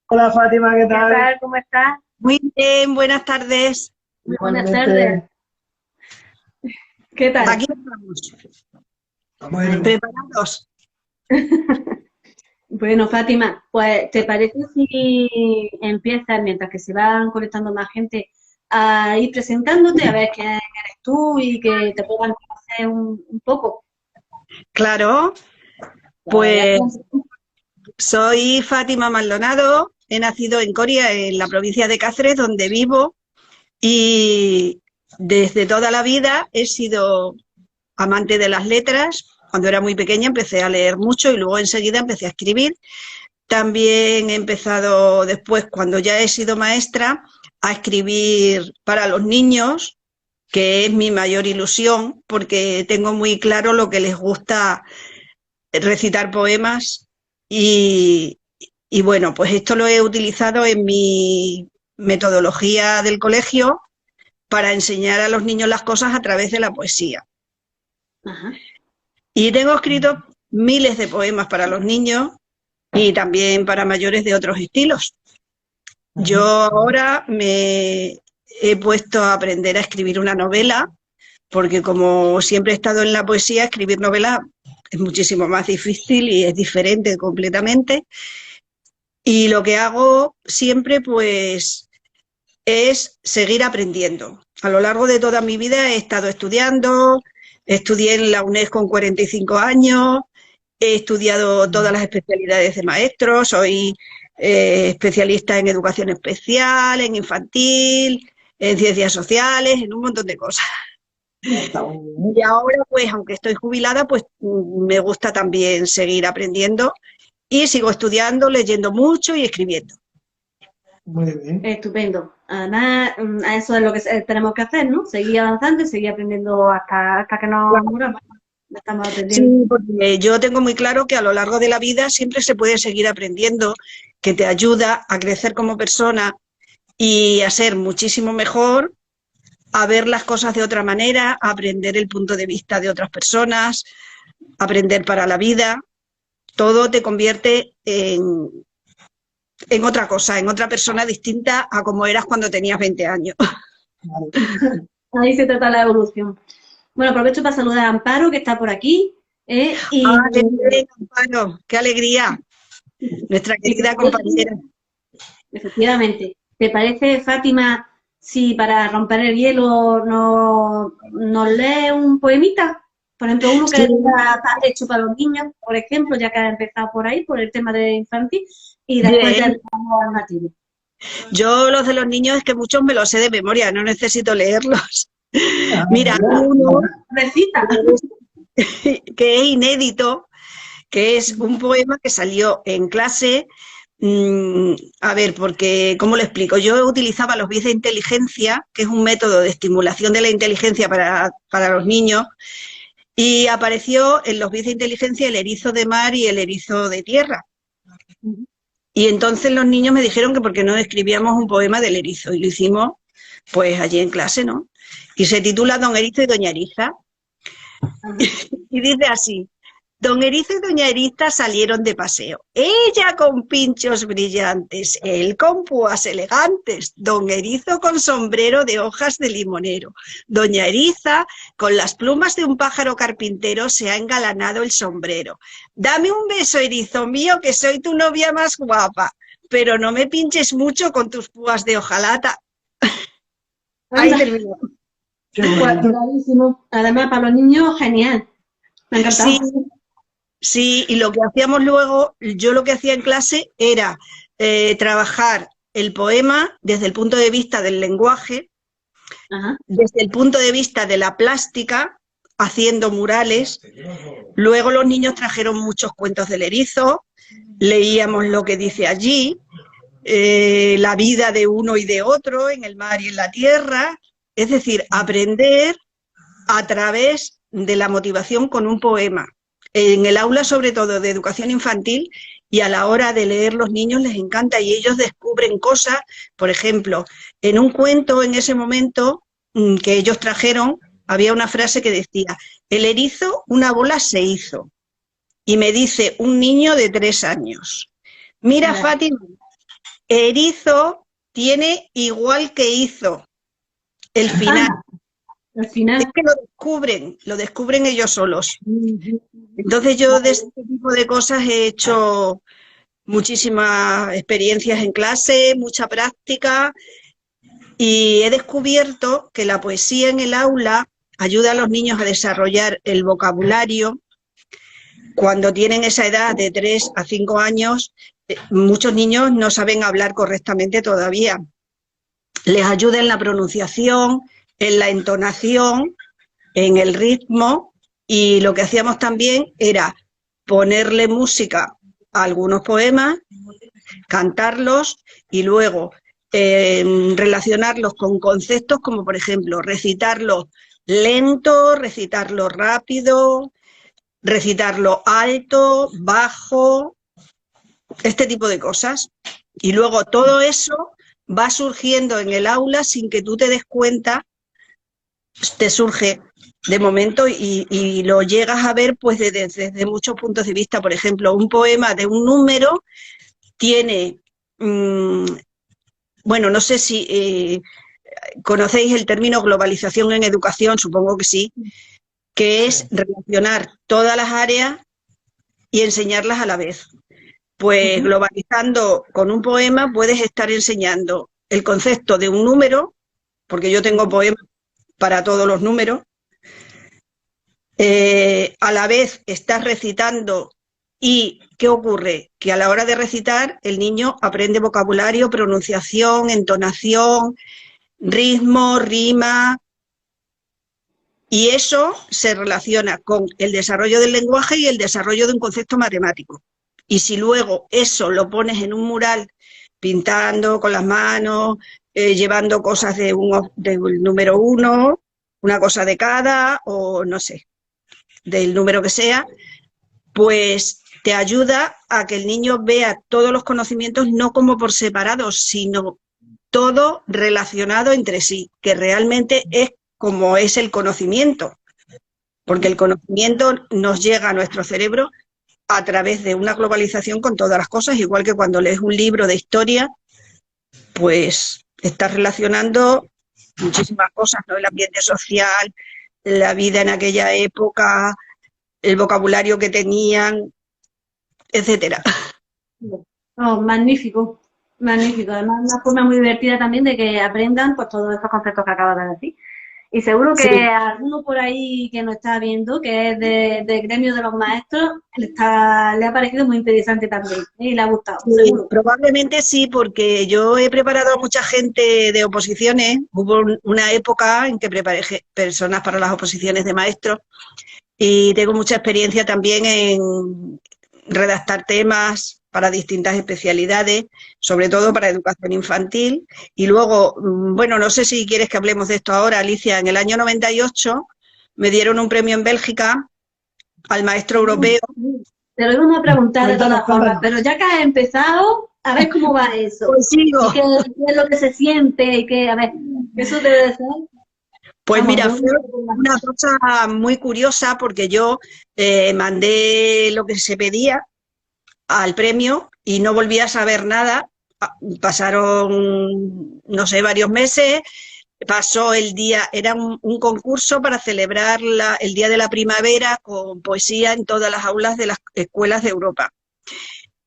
Hola Fátima, ¿qué ¿Qué tal? tal? ¿Cómo estás? Muy bien, buenas tardes. Muy buenas tardes. Igualmente. ¿Qué tal? Aquí estamos, Bueno, preparados. Bueno, Fátima, pues ¿te parece si empiezas, mientras que se van conectando más gente, a ir presentándote, a ver quién eres tú y que te puedan conocer un poco? Claro, Pues, pues soy Fátima Maldonado, he nacido en Coria, en la provincia de Cáceres, donde vivo, y desde toda la vida he sido amante de las letras. Cuando era muy pequeña empecé a leer mucho y luego enseguida empecé a escribir. También he empezado después, cuando ya he sido maestra, a escribir para los niños, que es mi mayor ilusión, porque tengo muy claro lo que les gusta recitar poemas y, y bueno, pues esto lo he utilizado en mi metodología del colegio para enseñar a los niños las cosas a través de la poesía. ajá. Y tengo escrito miles de poemas para los niños y también para mayores de otros estilos. Yo ahora me he puesto a aprender a escribir una novela, porque como siempre he estado en la poesía, escribir novela es muchísimo más difícil y es diferente completamente. Y lo que hago siempre, pues, es seguir aprendiendo. A lo largo de toda mi vida he estado estudiando, estudié en la UNED con 45 años, he estudiado todas las especialidades de maestro, soy especialista en educación especial, en infantil, en ciencias sociales, en un montón de cosas. está muy bien. Y ahora, pues, aunque estoy jubilada, pues me gusta también seguir aprendiendo y sigo estudiando, leyendo mucho y escribiendo. Muy bien. Estupendo. Además, a eso es lo que tenemos que hacer, ¿no? Seguir avanzando y seguir aprendiendo hasta que nos muramos. Estamos Sí, aprendiendo. porque yo tengo muy claro que a lo largo de la vida siempre se puede seguir aprendiendo, que te ayuda a crecer como persona y a ser muchísimo mejor, a ver las cosas de otra manera, a aprender el punto de vista de otras personas, aprender para la vida. Todo te convierte en otra cosa, en otra persona distinta a como eras cuando tenías 20 años. Vale. Ahí se trata la evolución. Bueno, aprovecho para saludar a Amparo, que está por aquí, y, ¡Ah, qué bien, Amparo! ¡Qué alegría! Nuestra y te querida parece, compañera. efectivamente, ¿te parece, Fátima, si para romper el hielo nos lee un poemita? Por ejemplo, uno que Sí, está hecho para los niños, por ejemplo, ya que ha empezado por ahí, por el tema de infantil, y después ya bien. empezamos al nativo. Yo los de los niños es que muchos me los sé de memoria, no necesito leerlos. Ah, Mira, hay mira, uno mira. Recita. que es inédito, que es un poema que salió en clase. A ver, porque, ¿cómo lo explico? Yo utilizaba los bits de inteligencia, que es un método de estimulación de la inteligencia para los niños, y apareció en los bits de inteligencia el erizo de mar y el erizo de tierra. Y entonces los niños me dijeron que por qué no escribíamos un poema del erizo, y lo hicimos pues allí en clase, ¿no? Y se titula Don Erizo y Doña Eriza, y dice así: Don Erizo y Doña Eriza salieron de paseo. Ella con pinchos brillantes, él con púas elegantes, Don Erizo con sombrero de hojas de limonero. Doña Eriza con las plumas de un pájaro carpintero se ha engalanado el sombrero. Dame un beso, erizo mío, que soy tu novia más guapa, pero no me pinches mucho con tus púas de hojalata. Ahí Anda, terminó. Qué pues, bonito. bravísimo. Además, para los niños, genial. Me ha Sí, encantado. sí, y lo que hacíamos luego, yo lo que hacía en clase era trabajar el poema desde el punto de vista del lenguaje, Ajá. desde el punto de vista de la plástica, haciendo murales. Luego los niños trajeron muchos cuentos del erizo, leíamos lo que dice allí, la vida de uno y de otro en el mar y en la tierra, es decir, aprender a través de la motivación con un poema. En el aula, sobre todo de educación infantil, y a la hora de leer los niños les encanta y ellos descubren cosas. Por ejemplo, en un cuento en ese momento que ellos trajeron, había una frase que decía: el erizo una bola se hizo. Y me dice un niño de 3 años: mira, Vale. Fátima, Erizo tiene igual que hizo el final. Al final. Es que lo descubren ellos solos. Entonces yo de este tipo de cosas he hecho muchísimas experiencias en clase, mucha práctica, y he descubierto que la poesía en el aula ayuda a los niños a desarrollar el vocabulario. Cuando tienen esa edad de 3 a 5 años, muchos niños no saben hablar correctamente todavía. Les ayuda en la pronunciación, en la entonación, en el ritmo, y lo que hacíamos también era ponerle música a algunos poemas, cantarlos y luego relacionarlos con conceptos como, por ejemplo, recitarlo lento, recitarlo rápido, recitarlo alto, bajo, este tipo de cosas. Y luego todo eso va surgiendo en el aula sin que tú te des cuenta, te surge de momento y lo llegas a ver pues desde muchos puntos de vista. Por ejemplo, un poema de un número tiene, bueno, no sé si conocéis el término globalización en educación, supongo que sí, que es relacionar todas las áreas y enseñarlas a la vez. Pues globalizando con un poema puedes estar enseñando el concepto de un número, porque yo tengo poemas para todos los números, a la vez estás recitando. ¿Y qué ocurre? Que a la hora de recitar el niño aprende vocabulario, pronunciación, entonación, ritmo, rima, y eso se relaciona con el desarrollo del lenguaje y el desarrollo de un concepto matemático. Y si luego eso lo pones en un mural, pintando con las manos, llevando cosas del número 1, una cosa de cada, o no sé, del número que sea, pues te ayuda a que el niño vea todos los conocimientos no como por separados, sino todo relacionado entre sí, que realmente es como es el conocimiento, porque el conocimiento nos llega a nuestro cerebro a través de una globalización con todas las cosas, igual que cuando lees un libro de historia, pues estás relacionando muchísimas cosas, ¿no? El ambiente social, la vida en aquella época, el vocabulario que tenían, etcétera. Oh, magnífico, magnífico. Además, una forma muy divertida también de que aprendan pues todos estos conceptos que acabas de decir. Y seguro que Sí. alguno por ahí que nos está viendo, que es del gremio de los maestros, le ha parecido muy interesante también, ¿eh? Y le ha gustado, Sí, seguro. probablemente sí, porque yo he preparado a mucha gente de oposiciones. Hubo una época en que preparé personas para las oposiciones de maestros y tengo mucha experiencia también en redactar temas para distintas especialidades, sobre todo para educación infantil. Y luego, bueno, no sé si quieres que hablemos de esto ahora, Alicia. En el año 98 me dieron un premio en Bélgica al maestro europeo. Te lo íbamos a preguntar de Cuéntanos, todas formas, cuéntanos. pero ya que has empezado, a ver cómo va eso. Pues sigo. Y qué es lo que se siente y qué, a ver, eso debe de ser. Pues Vamos, mira, yo fue una cosa muy curiosa porque yo mandé lo que se pedía al premio y no volví a saber nada. Pasaron, no sé, varios meses, pasó el día, era un concurso para celebrar el Día de la Primavera con poesía en todas las aulas de las escuelas de Europa.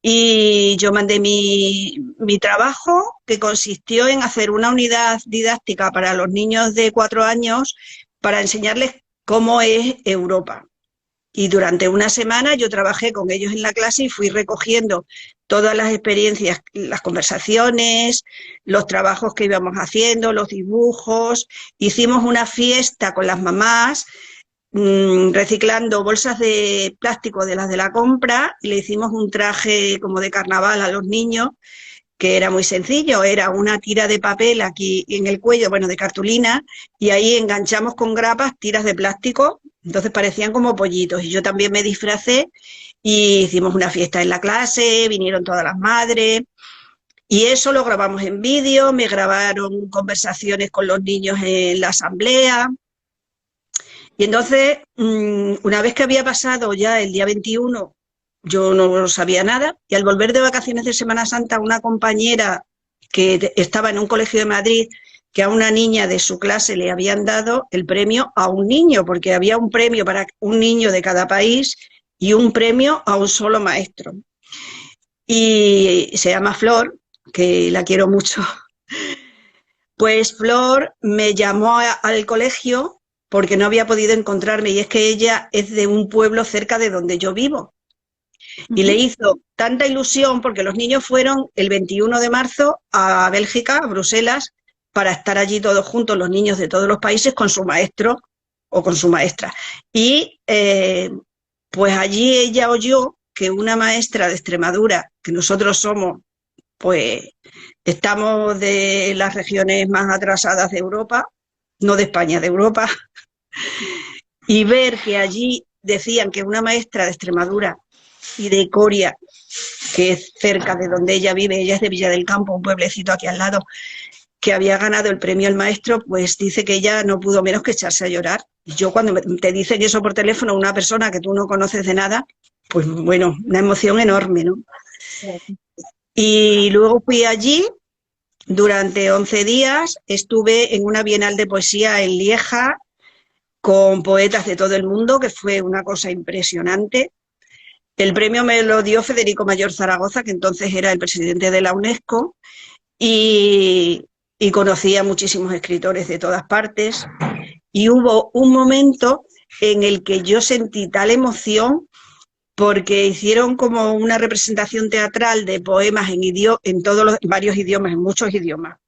Y yo mandé mi trabajo, que consistió en hacer una unidad didáctica para los niños de 4 años para enseñarles cómo es Europa. Y durante una semana yo trabajé con ellos en la clase y fui recogiendo todas las experiencias, las conversaciones, los trabajos que íbamos haciendo, los dibujos. Hicimos una fiesta con las mamás, reciclando bolsas de plástico de las de la compra, y le hicimos un traje como de carnaval a los niños, que era muy sencillo, era una tira de papel aquí en el cuello, bueno, de cartulina, y ahí enganchamos con grapas tiras de plástico, entonces parecían como pollitos, y yo también me disfracé y hicimos una fiesta en la clase, vinieron todas las madres, y eso lo grabamos en vídeo, me grabaron conversaciones con los niños en la asamblea. Y entonces, una vez que había pasado ya el día 21, yo no sabía nada, y al volver de vacaciones de Semana Santa, una compañera que estaba en un colegio de Madrid, que a una niña de su clase le habían dado el premio a un niño, porque había un premio para un niño de cada país y un premio a un solo maestro. Y se llama Flor, que la quiero mucho. Pues Flor me llamó al colegio porque no había podido encontrarme, y es que ella es de un pueblo cerca de donde yo vivo. Y le hizo tanta ilusión porque los niños fueron el 21 de marzo a Bélgica, a Bruselas, para estar allí todos juntos, los niños de todos los países, con su maestro o con su maestra. Y pues allí ella oyó que una maestra de Extremadura, que nosotros somos, pues estamos de las regiones más atrasadas de Europa, no de España, de Europa, y ver que allí decían que una maestra de Extremadura y de Coria, que es cerca de donde ella vive, ella es de Villa del Campo, un pueblecito aquí al lado, que había ganado el premio al maestro, pues dice que ella no pudo menos que echarse a llorar. Y yo cuando te dicen eso por teléfono, una persona que tú no conoces de nada, pues bueno, una emoción enorme, ¿no? Y luego fui allí durante 11 días, estuve en una bienal de poesía en Lieja con poetas de todo el mundo, que fue una cosa impresionante. El premio me lo dio Federico Mayor Zaragoza, que entonces era el presidente de la UNESCO, y conocí a muchísimos escritores de todas partes. Y hubo un momento en el que yo sentí tal emoción porque hicieron como una representación teatral de poemas en todos los varios idiomas, en muchos idiomas.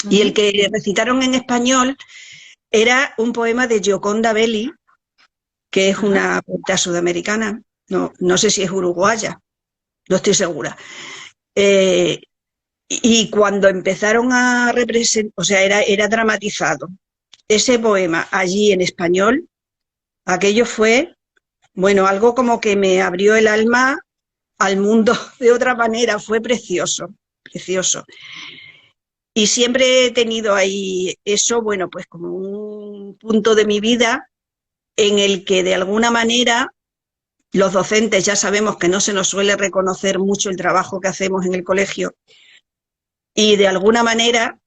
Y el que recitaron en español era un poema de Gioconda Belli, que es una poeta sudamericana, no sé si es uruguaya, no estoy segura. Y cuando empezaron a representar, o sea, era dramatizado ese poema allí en español, aquello fue, bueno, algo como que me abrió el alma al mundo de otra manera, fue precioso, precioso. Y siempre he tenido ahí eso, bueno, pues como un punto de mi vida en el que de alguna manera los docentes ya sabemos que no se nos suele reconocer mucho el trabajo que hacemos en el colegio, y de alguna manera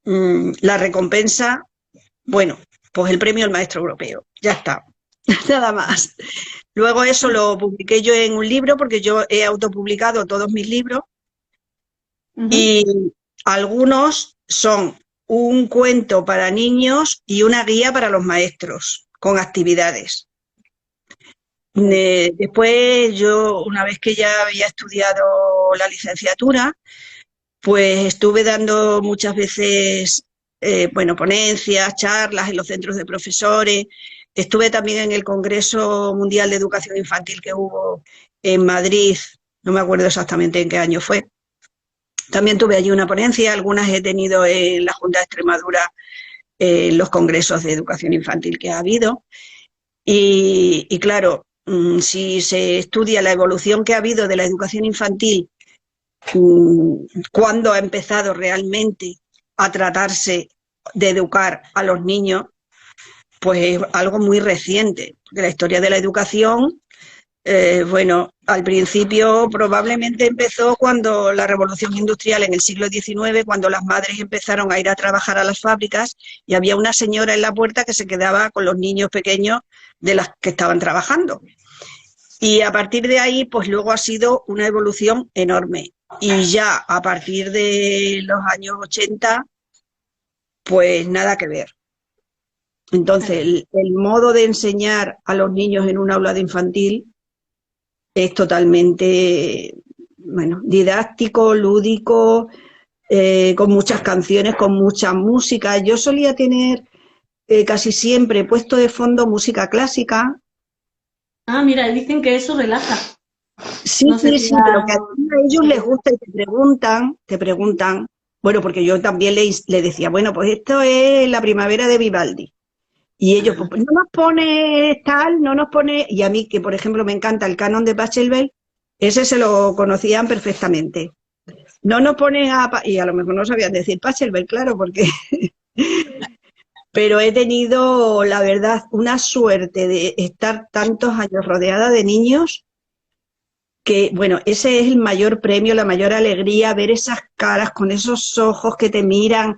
la recompensa, bueno, pues el premio al maestro europeo, ya está, nada más. Luego eso lo publiqué yo en un libro, porque yo he autopublicado todos mis libros, y algunos son un cuento para niños y una guía para los maestros, con actividades. Después yo, una vez que ya había estudiado la licenciatura, pues estuve dando muchas veces, bueno, ponencias, charlas en los centros de profesores. Estuve también en el Congreso Mundial de Educación Infantil que hubo en Madrid, no me acuerdo exactamente en qué año fue. También tuve allí una ponencia, algunas he tenido en la Junta de Extremadura, en los congresos de educación infantil que ha habido. Y claro, si se estudia la evolución que ha habido de la educación infantil, cuándo ha empezado realmente a tratarse de educar a los niños, pues es algo muy reciente. Porque la historia de la educación, bueno, al principio probablemente empezó cuando la revolución industrial en el siglo XIX, cuando las madres empezaron a ir a trabajar a las fábricas y había una señora en la puerta que se quedaba con los niños pequeños de las que estaban trabajando. Y a partir de ahí, pues luego ha sido una evolución enorme. Y ya a partir de los años 80, pues nada que ver. Entonces, el modo de enseñar a los niños en un aula de infantil es totalmente, bueno, didáctico, lúdico, con muchas canciones, con mucha música. Yo solía tener casi siempre puesto de fondo música clásica. Ah, mira, dicen que eso relaja. Sí, No sé sí, si sí, pero que a ellos les gusta y te preguntan, bueno, porque yo también le decía, bueno, pues esto es la primavera de Vivaldi. Y ellos, pues no nos pone tal, no nos pone... Y a mí, que por ejemplo me encanta el canon de Pachelbel, ese se lo conocían perfectamente. No nos ponen a... Y a lo mejor no sabían decir Pachelbel, claro, porque... Pero he tenido, la verdad, una suerte de estar tantos años rodeada de niños que, bueno, ese es el mayor premio, la mayor alegría, ver esas caras con esos ojos que te miran,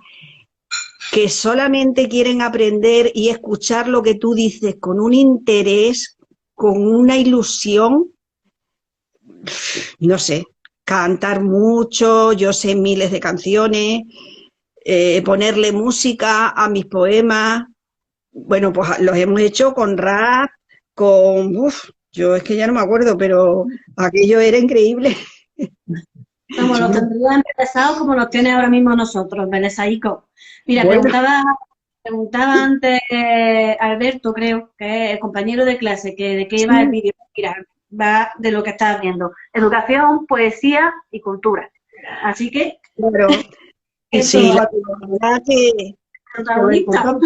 que solamente quieren aprender y escuchar lo que tú dices con un interés, con una ilusión, no sé, cantar mucho, yo sé miles de canciones, ponerle música a mis poemas. Bueno, pues los hemos hecho con rap, con... yo es que ya no me acuerdo, pero aquello era increíble. Como lo tendría empezado como nos tiene ahora mismo nosotros, Belesaico. Mira, Bueno, preguntaba antes Alberto, creo, que es el compañero de clase, que de qué iba el sí, vídeo. Mira, va de lo que estás viendo. Educación, poesía y cultura. Así que, claro. Y eso sí, lo la verdad que protagonista.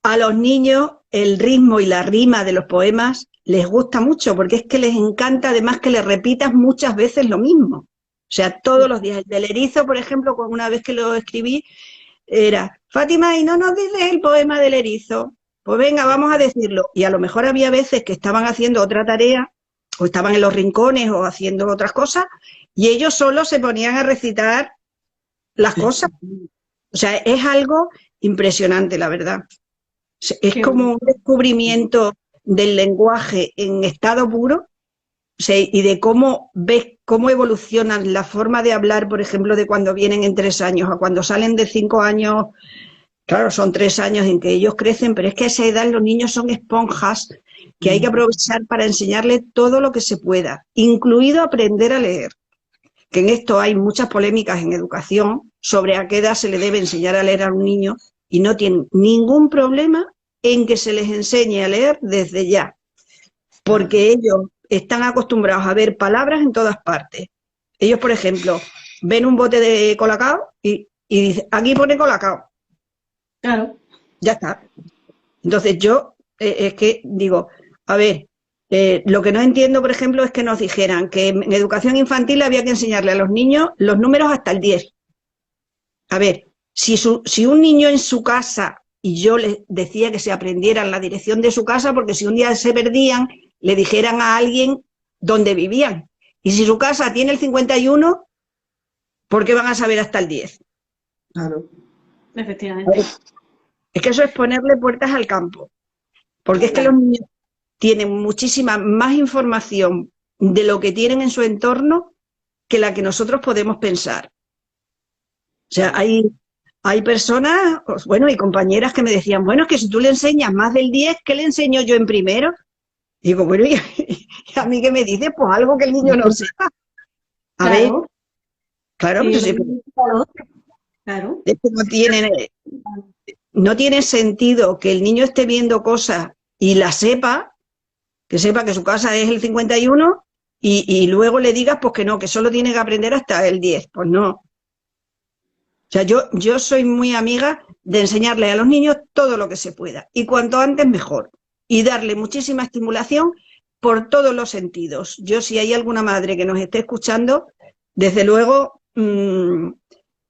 a los niños el ritmo y la rima de los poemas les gusta mucho, porque es que les encanta además que les repitas muchas veces lo mismo. O sea, todos los días. El del erizo, por ejemplo, una vez que lo escribí, era, Fátima, ¿y no nos dices el poema del erizo? Pues venga, vamos a decirlo. Y a lo mejor había veces que estaban haciendo otra tarea, o estaban en los rincones, o haciendo otras cosas, y ellos solos se ponían a recitar las cosas. O sea, es algo impresionante, la verdad. Es Qué como bueno. un descubrimiento del lenguaje en estado puro, o sea, y de cómo ves cómo evolucionan la forma de hablar, por ejemplo, de cuando vienen en 3 años a cuando salen de 5 años. Claro, son 3 años en que ellos crecen, pero es que a esa edad los niños son esponjas que hay que aprovechar para enseñarles todo lo que se pueda, incluido aprender a leer. Que en esto hay muchas polémicas en educación sobre a qué edad se le debe enseñar a leer a un niño y no tienen ningún problema en que se les enseñe a leer desde ya, porque ellos están acostumbrados a ver palabras en todas partes. Ellos, por ejemplo, ven un bote de colacao y dicen, aquí pone colacao, Claro. ya está. Entonces yo es que digo, a ver, lo que no entiendo, por ejemplo, es que nos dijeran que en educación infantil había que enseñarle a los niños los números hasta el 10. A ver, si un niño en su casa, y yo les decía que se aprendieran la dirección de su casa, porque si un día se perdían, le dijeran a alguien dónde vivían. Y si su casa tiene el 51, ¿por qué van a saber hasta el 10? Claro. Efectivamente. Es que eso es ponerle puertas al campo. Porque es que los Claro. niños tienen muchísima más información de lo que tienen en su entorno que la que nosotros podemos pensar. O sea, hay personas, bueno, y compañeras que me decían, bueno, es que si tú le enseñas más del 10, ¿qué le enseño yo en primero? Digo, bueno, ¿y a mí qué me dices? Pues algo que el niño no sepa. A ver, Claro. claro, Sí, pero lo sí, mismo para los otros. Claro. es que no tiene sentido que el niño esté viendo cosas y las sepa, que sepa que su casa es el 51 y luego le digas pues que no, que solo tiene que aprender hasta el 10. Pues no. O sea, yo soy muy amiga de enseñarle a los niños todo lo que se pueda y cuanto antes mejor y darle muchísima estimulación por todos los sentidos. Yo, si hay alguna madre que nos esté escuchando, desde luego,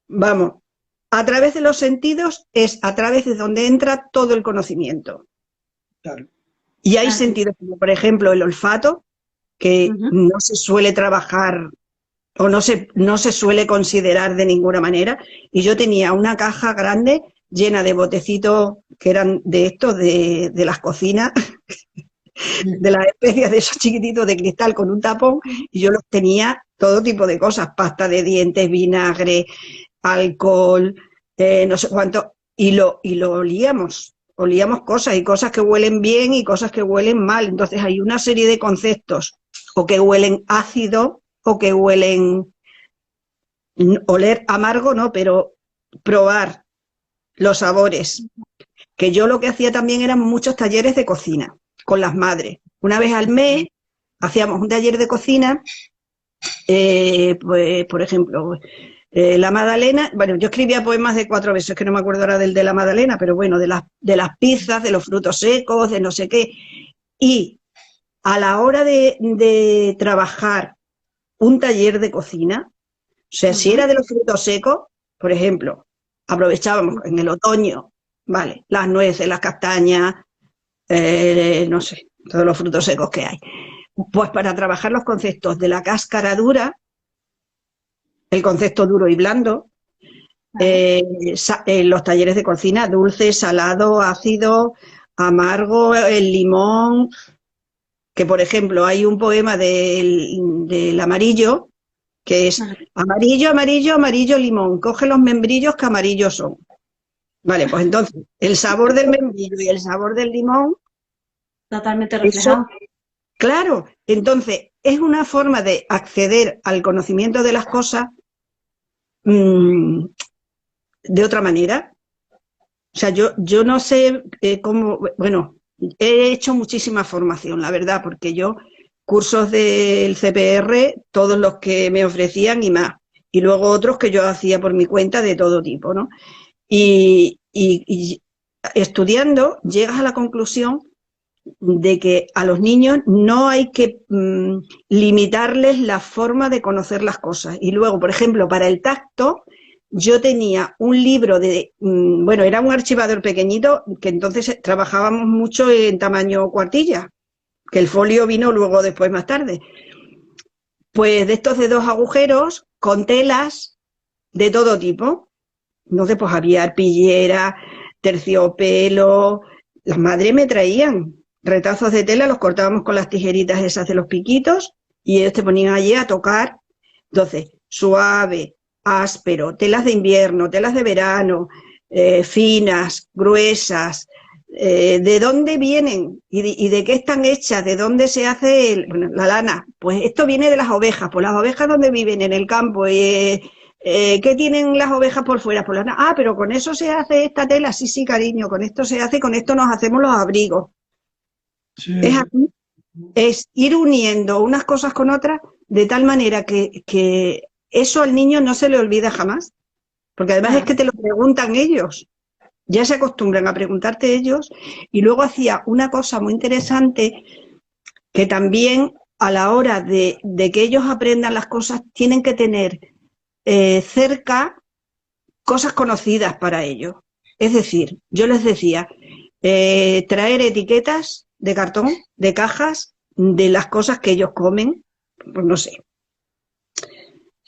vamos, a través de los sentidos es a través de donde entra todo el conocimiento. Claro. Y hay Así. sentidos como, por ejemplo, el olfato, que Ujú. no se suele trabajar o no se suele considerar de ninguna manera. Y yo tenía una caja grande llena de botecitos que eran de estos, de las cocinas, de las especias de esos chiquititos de cristal con un tapón, y yo los tenía todo tipo de cosas, pasta de dientes, vinagre, alcohol, no sé cuánto, y lo olíamos cosas, y cosas que huelen bien y cosas que huelen mal. Entonces hay una serie de conceptos, o que huelen ácido, o que huelen, oler amargo, no, pero probar los sabores. Que yo lo que hacía también eran muchos talleres de cocina con las madres. Una vez al mes hacíamos un taller de cocina, pues, por ejemplo, la Magdalena, bueno, yo escribía poemas de 4 veces, que no me acuerdo ahora del de la Magdalena, pero bueno, de las pizzas, de los frutos secos, de no sé qué. Y a la hora de trabajar un taller de cocina, o sea, si era Ujú. de los frutos secos, por ejemplo, aprovechábamos en el otoño, vale, las nueces, las castañas, no sé, todos los frutos secos que hay. Pues para trabajar los conceptos de la cáscara dura, el concepto duro y blando, los talleres de cocina, dulce, salado, ácido, amargo, el limón, que por ejemplo hay un poema del amarillo, que es amarillo, amarillo, amarillo, limón, coge los membrillos que amarillos son. Vale, pues entonces, el sabor del membrillo y el sabor del limón, Totalmente eso, reflejado. claro, entonces es una forma de acceder al conocimiento de las cosas de otra manera. O sea, yo no sé cómo, bueno, he hecho muchísima formación, la verdad, porque yo cursos del CPR, todos los que me ofrecían y más, y luego otros que yo hacía por mi cuenta de todo tipo, ¿no? Y estudiando llegas a la conclusión de que a los niños no hay que limitarles la forma de conocer las cosas. Y luego, por ejemplo, para el tacto, yo tenía un libro bueno, era un archivador pequeñito, que entonces trabajábamos mucho en tamaño cuartilla, que el folio vino luego después más tarde. Pues de estos de 2 agujeros, con telas de todo tipo. Entonces, pues había arpillera, terciopelo. Las madres me traían retazos de tela, los cortábamos con las tijeritas esas de los piquitos y ellos te ponían allí a tocar. Entonces, suave, áspero, telas de invierno, telas de verano, finas, gruesas, de dónde vienen y de qué están hechas, de dónde se hace bueno, la lana. Pues esto viene de las ovejas, pues las ovejas donde viven, en el campo. ¿Qué tienen las ovejas por fuera? Por lana. Ah, pero con eso se hace esta tela. Sí, sí, cariño, con esto se hace, con esto nos hacemos los abrigos. Sí. Es así, es ir uniendo unas cosas con otras de tal manera que eso al niño no se le olvida jamás. Porque además es que te lo preguntan ellos. Ya se acostumbran a preguntarte ellos. Y luego hacía una cosa muy interesante que también a la hora de que ellos aprendan las cosas tienen que tener cerca cosas conocidas para ellos. Es decir, yo les decía, traer etiquetas de cartón, de cajas, de las cosas que ellos comen, pues no sé,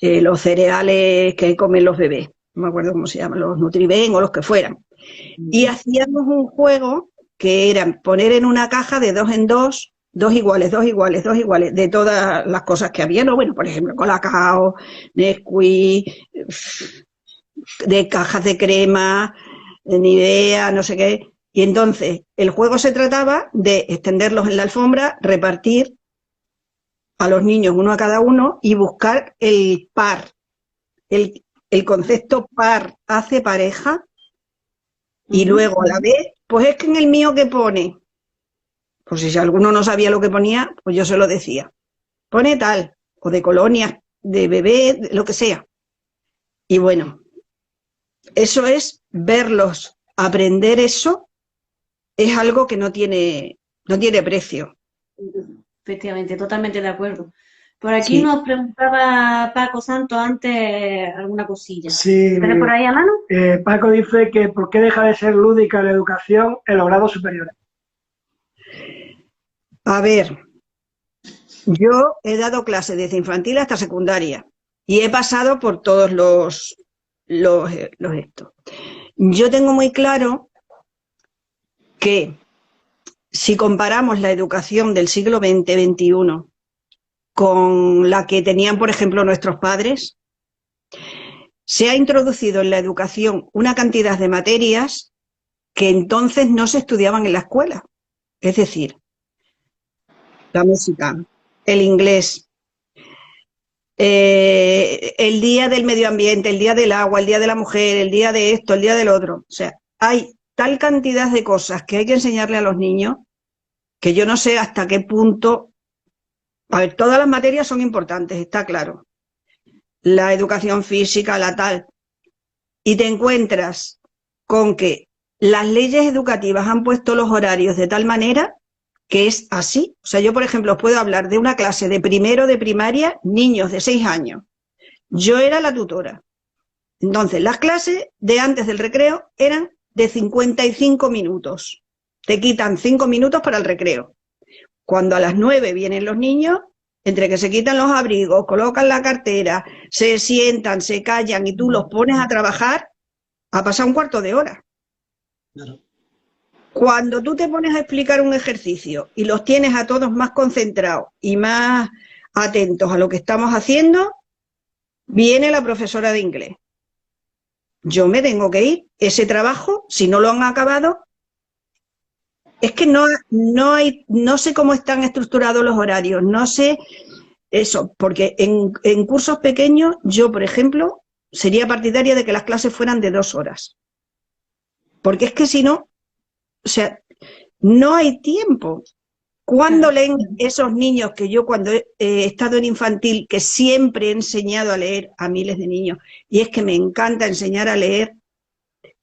los cereales que comen los bebés, no me acuerdo cómo se llaman, los Nutriben o los que fueran. Y hacíamos un juego que era poner en una caja de 2 en 2, 2 iguales, 2 iguales, 2 iguales, de todas las cosas que había, ¿no? Bueno, por ejemplo, Colacao, Nesquik, de cajas de crema, de Nivea, no sé qué. Y entonces el juego se trataba de extenderlos en la alfombra, repartir a los niños uno a cada uno y buscar el par. El concepto par hace pareja y luego a la vez, pues es que en el mío ¿qué pone? Pues si alguno no sabía lo que ponía, pues yo se lo decía. Pone tal, o de colonia, de bebé, de lo que sea. Y bueno, eso es verlos, aprender eso, es algo que no tiene precio. Efectivamente, totalmente de acuerdo. Por aquí Sí. nos preguntaba Paco Santos antes alguna cosilla. Sí, ¿Tienes por ahí a mano? Paco dice que ¿por qué deja de ser lúdica la educación en los grados superiores? A ver, yo he dado clases desde infantil hasta secundaria y he pasado por todos los estos. Yo tengo muy claro que si comparamos la educación del siglo XX-XXI con la que tenían, por ejemplo, nuestros padres, se ha introducido en la educación una cantidad de materias que entonces no se estudiaban en la escuela. Es decir, la música, el inglés, el día del medio ambiente, el día del agua, el día de la mujer, el día de esto, el día del otro. O sea, hay tal cantidad de cosas que hay que enseñarle a los niños que yo no sé hasta qué punto. A ver, todas las materias son importantes, está claro. La educación física, la tal. Y te encuentras con que las leyes educativas han puesto los horarios de tal manera que es así. O sea, yo, por ejemplo, os puedo hablar de una clase de primero de primaria, niños de 6 años. Yo era la tutora. Entonces, las clases de antes del recreo eran de 55 minutos. Te quitan 5 minutos para el recreo. cuando a las 9 vienen los niños, entre que se quitan los abrigos, colocan la cartera, se sientan, se callan y tú los pones a trabajar, ha pasado un cuarto de hora. Claro. Cuando tú te pones a explicar un ejercicio y los tienes a todos más concentrados y más atentos a lo que estamos haciendo, viene la profesora de inglés. Yo me tengo que ir. Ese trabajo, si no lo han acabado, es que no sé cómo están estructurados los horarios, no sé eso, porque en cursos pequeños yo, por ejemplo, sería partidaria de que las clases fueran de 2 horas. Porque es que si no, o sea, no hay tiempo. ¿Cuándo leen esos niños que yo cuando he estado en infantil, que siempre he enseñado a leer a miles de niños, y es que me encanta enseñar a leer,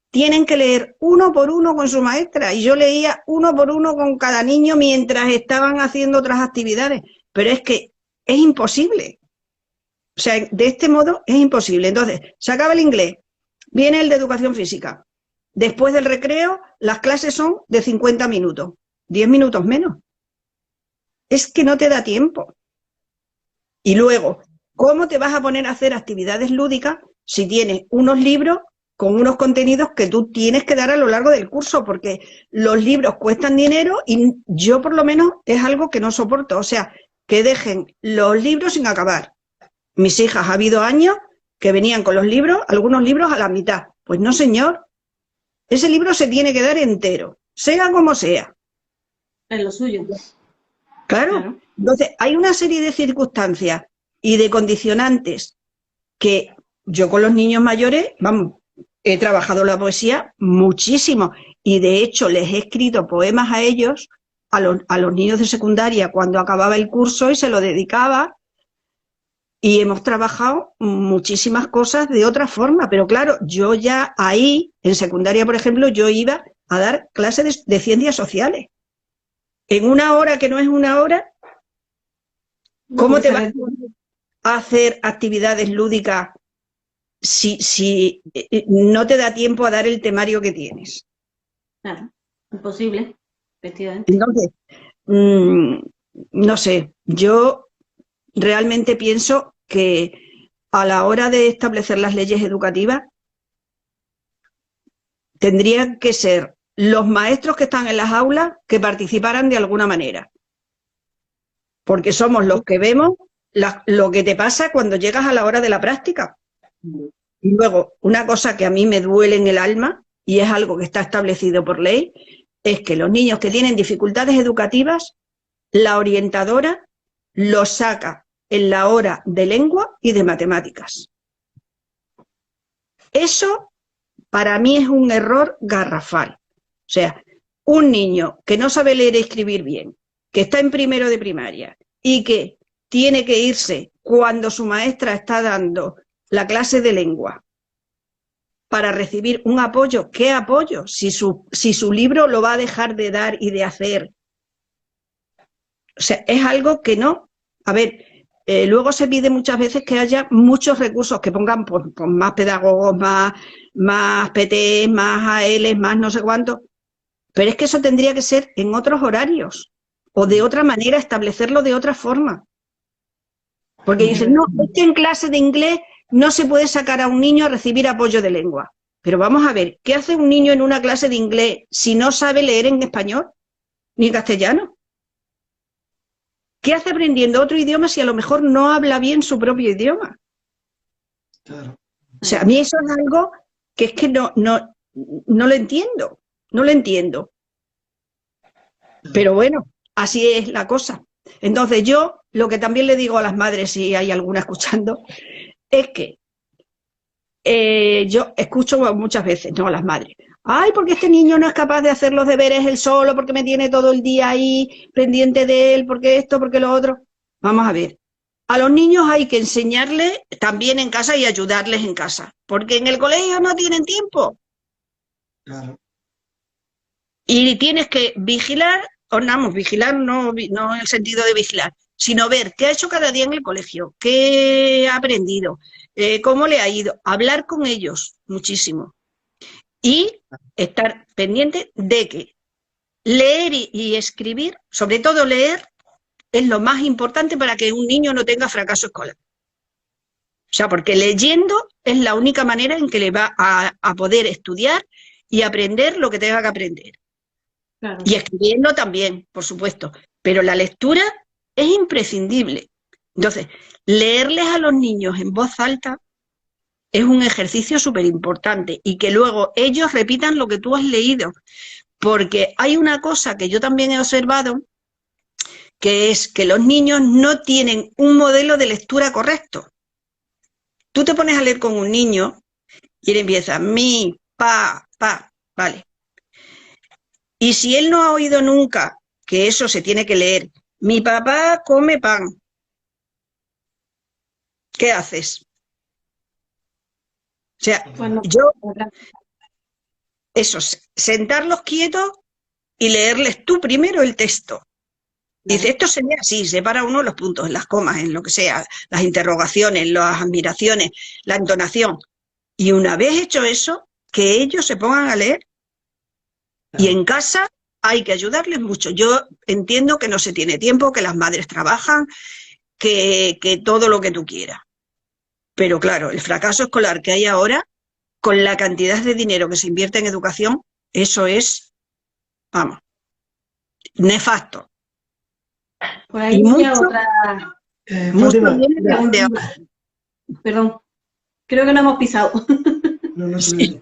tienen que leer uno por uno con su maestra, y yo leía uno por uno con cada niño mientras estaban haciendo otras actividades, pero es que es imposible. O sea, de este modo es imposible. Entonces, se acaba el inglés, viene el de educación física. Después del recreo, las clases son de 50 minutos, 10 minutos menos. Es que no te da tiempo. Y luego, ¿cómo te vas a poner a hacer actividades lúdicas si tienes unos libros con unos contenidos que tú tienes que dar a lo largo del curso? Porque los libros cuestan dinero y yo por lo menos es algo que no soporto. O sea, que dejen los libros sin acabar. Mis hijas, ha habido años que venían con los libros, algunos libros a la mitad. Pues no, señor. Ese libro se tiene que dar entero, sea como sea. Es lo suyo. Claro. Entonces, hay una serie de circunstancias y de condicionantes que yo con los niños mayores, vamos, he trabajado la poesía muchísimo y de hecho les he escrito poemas a ellos, a los niños de secundaria cuando acababa el curso y se lo dedicaba, y hemos trabajado muchísimas cosas de otra forma, pero claro, yo ya ahí, en secundaria por ejemplo, yo iba a dar clases de ciencias sociales. En una hora que no es una hora, ¿cómo te vas a hacer actividades lúdicas si no te da tiempo a dar el temario que tienes? Claro, imposible, efectivamente. Entonces, no sé, yo realmente pienso que a la hora de establecer las leyes educativas tendrían que ser los maestros que están en las aulas que participaran de alguna manera. Porque somos los que vemos lo que te pasa cuando llegas a la hora de la práctica. Y luego, una cosa que a mí me duele en el alma, y es algo que está establecido por ley, es que los niños que tienen dificultades educativas, la orientadora los saca en la hora de lengua y de matemáticas. Eso, para mí, es un error garrafal. O sea, un niño que no sabe leer y escribir bien, que está en primero de primaria y que tiene que irse cuando su maestra está dando la clase de lengua para recibir un apoyo. ¿Qué apoyo? Si su libro lo va a dejar de dar y de hacer. O sea, es algo que no. A ver, luego se pide muchas veces que haya muchos recursos, que pongan pues, más pedagogos, más PT, más AL, más no sé cuánto. Pero es que eso tendría que ser en otros horarios o de otra manera, establecerlo de otra forma. Porque dicen, no, es que en clase de inglés no se puede sacar a un niño a recibir apoyo de lengua. Pero vamos a ver, ¿qué hace un niño en una clase de inglés si no sabe leer en español ni en castellano? ¿Qué hace aprendiendo otro idioma si a lo mejor no habla bien su propio idioma? Claro. O sea, a mí eso es algo que es que no lo entiendo, no lo entiendo. Pero bueno, así es la cosa. Entonces yo, lo que también le digo a las madres, si hay alguna escuchando, es que yo escucho muchas veces, no a las madres, ay, porque este niño no es capaz de hacer los deberes él solo, porque me tiene todo el día ahí pendiente de él, porque esto, porque lo otro. Vamos a ver, a los niños hay que enseñarles también en casa y ayudarles en casa, porque en el colegio no tienen tiempo. Claro. Y tienes que vigilar, o no, vigilar no en el sentido de vigilar, sino ver qué ha hecho cada día en el colegio, qué ha aprendido, cómo le ha ido, hablar con ellos muchísimo. Y estar pendiente de que leer y escribir, sobre todo leer, es lo más importante para que un niño no tenga fracaso escolar. O sea, porque leyendo es la única manera en que le va a poder estudiar y aprender lo que tenga que aprender. Claro. Y escribiendo también, por supuesto. Pero la lectura es imprescindible. Entonces, leerles a los niños en voz alta es un ejercicio súper importante y que luego ellos repitan lo que tú has leído. Porque hay una cosa que yo también he observado, que es que los niños no tienen un modelo de lectura correcto. Tú te pones a leer con un niño y él empieza mi, pa, vale. Y si él no ha oído nunca que eso se tiene que leer, mi papá come pan, ¿qué haces? O sea, Bueno, yo, eso, sentarlos quietos y leerles tú primero el texto. Dice, esto sería así, separa uno los puntos, las comas, en lo que sea, las interrogaciones, las admiraciones, la entonación. Y una vez hecho eso, que ellos se pongan a leer. Y en casa hay que ayudarles mucho. Yo entiendo que no se tiene tiempo, que las madres trabajan, que todo lo que tú quieras. Pero claro, el fracaso escolar que hay ahora, con la cantidad de dinero que se invierte en educación, eso es, vamos, nefasto. por ahí Y tenía mucho, otra. mucho Fátima, viene de un de Perdón, creo que no hemos pisado. no te Sí,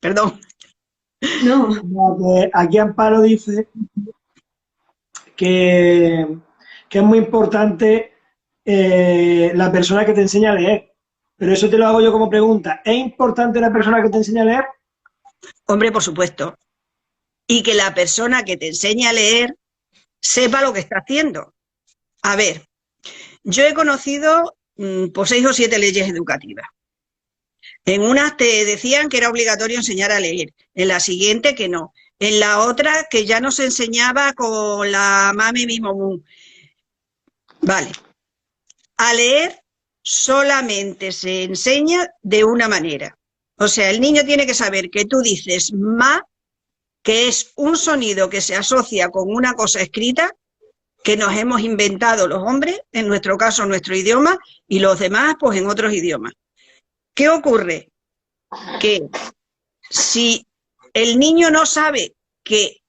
perdón. No. No, que aquí Amparo dice que, que es muy importante la persona que te enseña a leer. Pero eso te lo hago yo como pregunta. ¿Es importante la persona que te enseña a leer? Hombre, por supuesto. Y que la persona que te enseña a leer sepa lo que está haciendo. A ver, yo he conocido por 6 o 7 leyes educativas. En unas te decían que era obligatorio enseñar a leer, en la siguiente que no, en la otra que ya no se enseñaba con la mami mi momú. Vale, a leer solamente se enseña de una manera. O sea, el niño tiene que saber que tú dices ma, que es un sonido que se asocia con una cosa escrita, que nos hemos inventado los hombres, en nuestro caso nuestro idioma, y los demás pues en otros idiomas. ¿Qué ocurre? Que si el niño no sabe que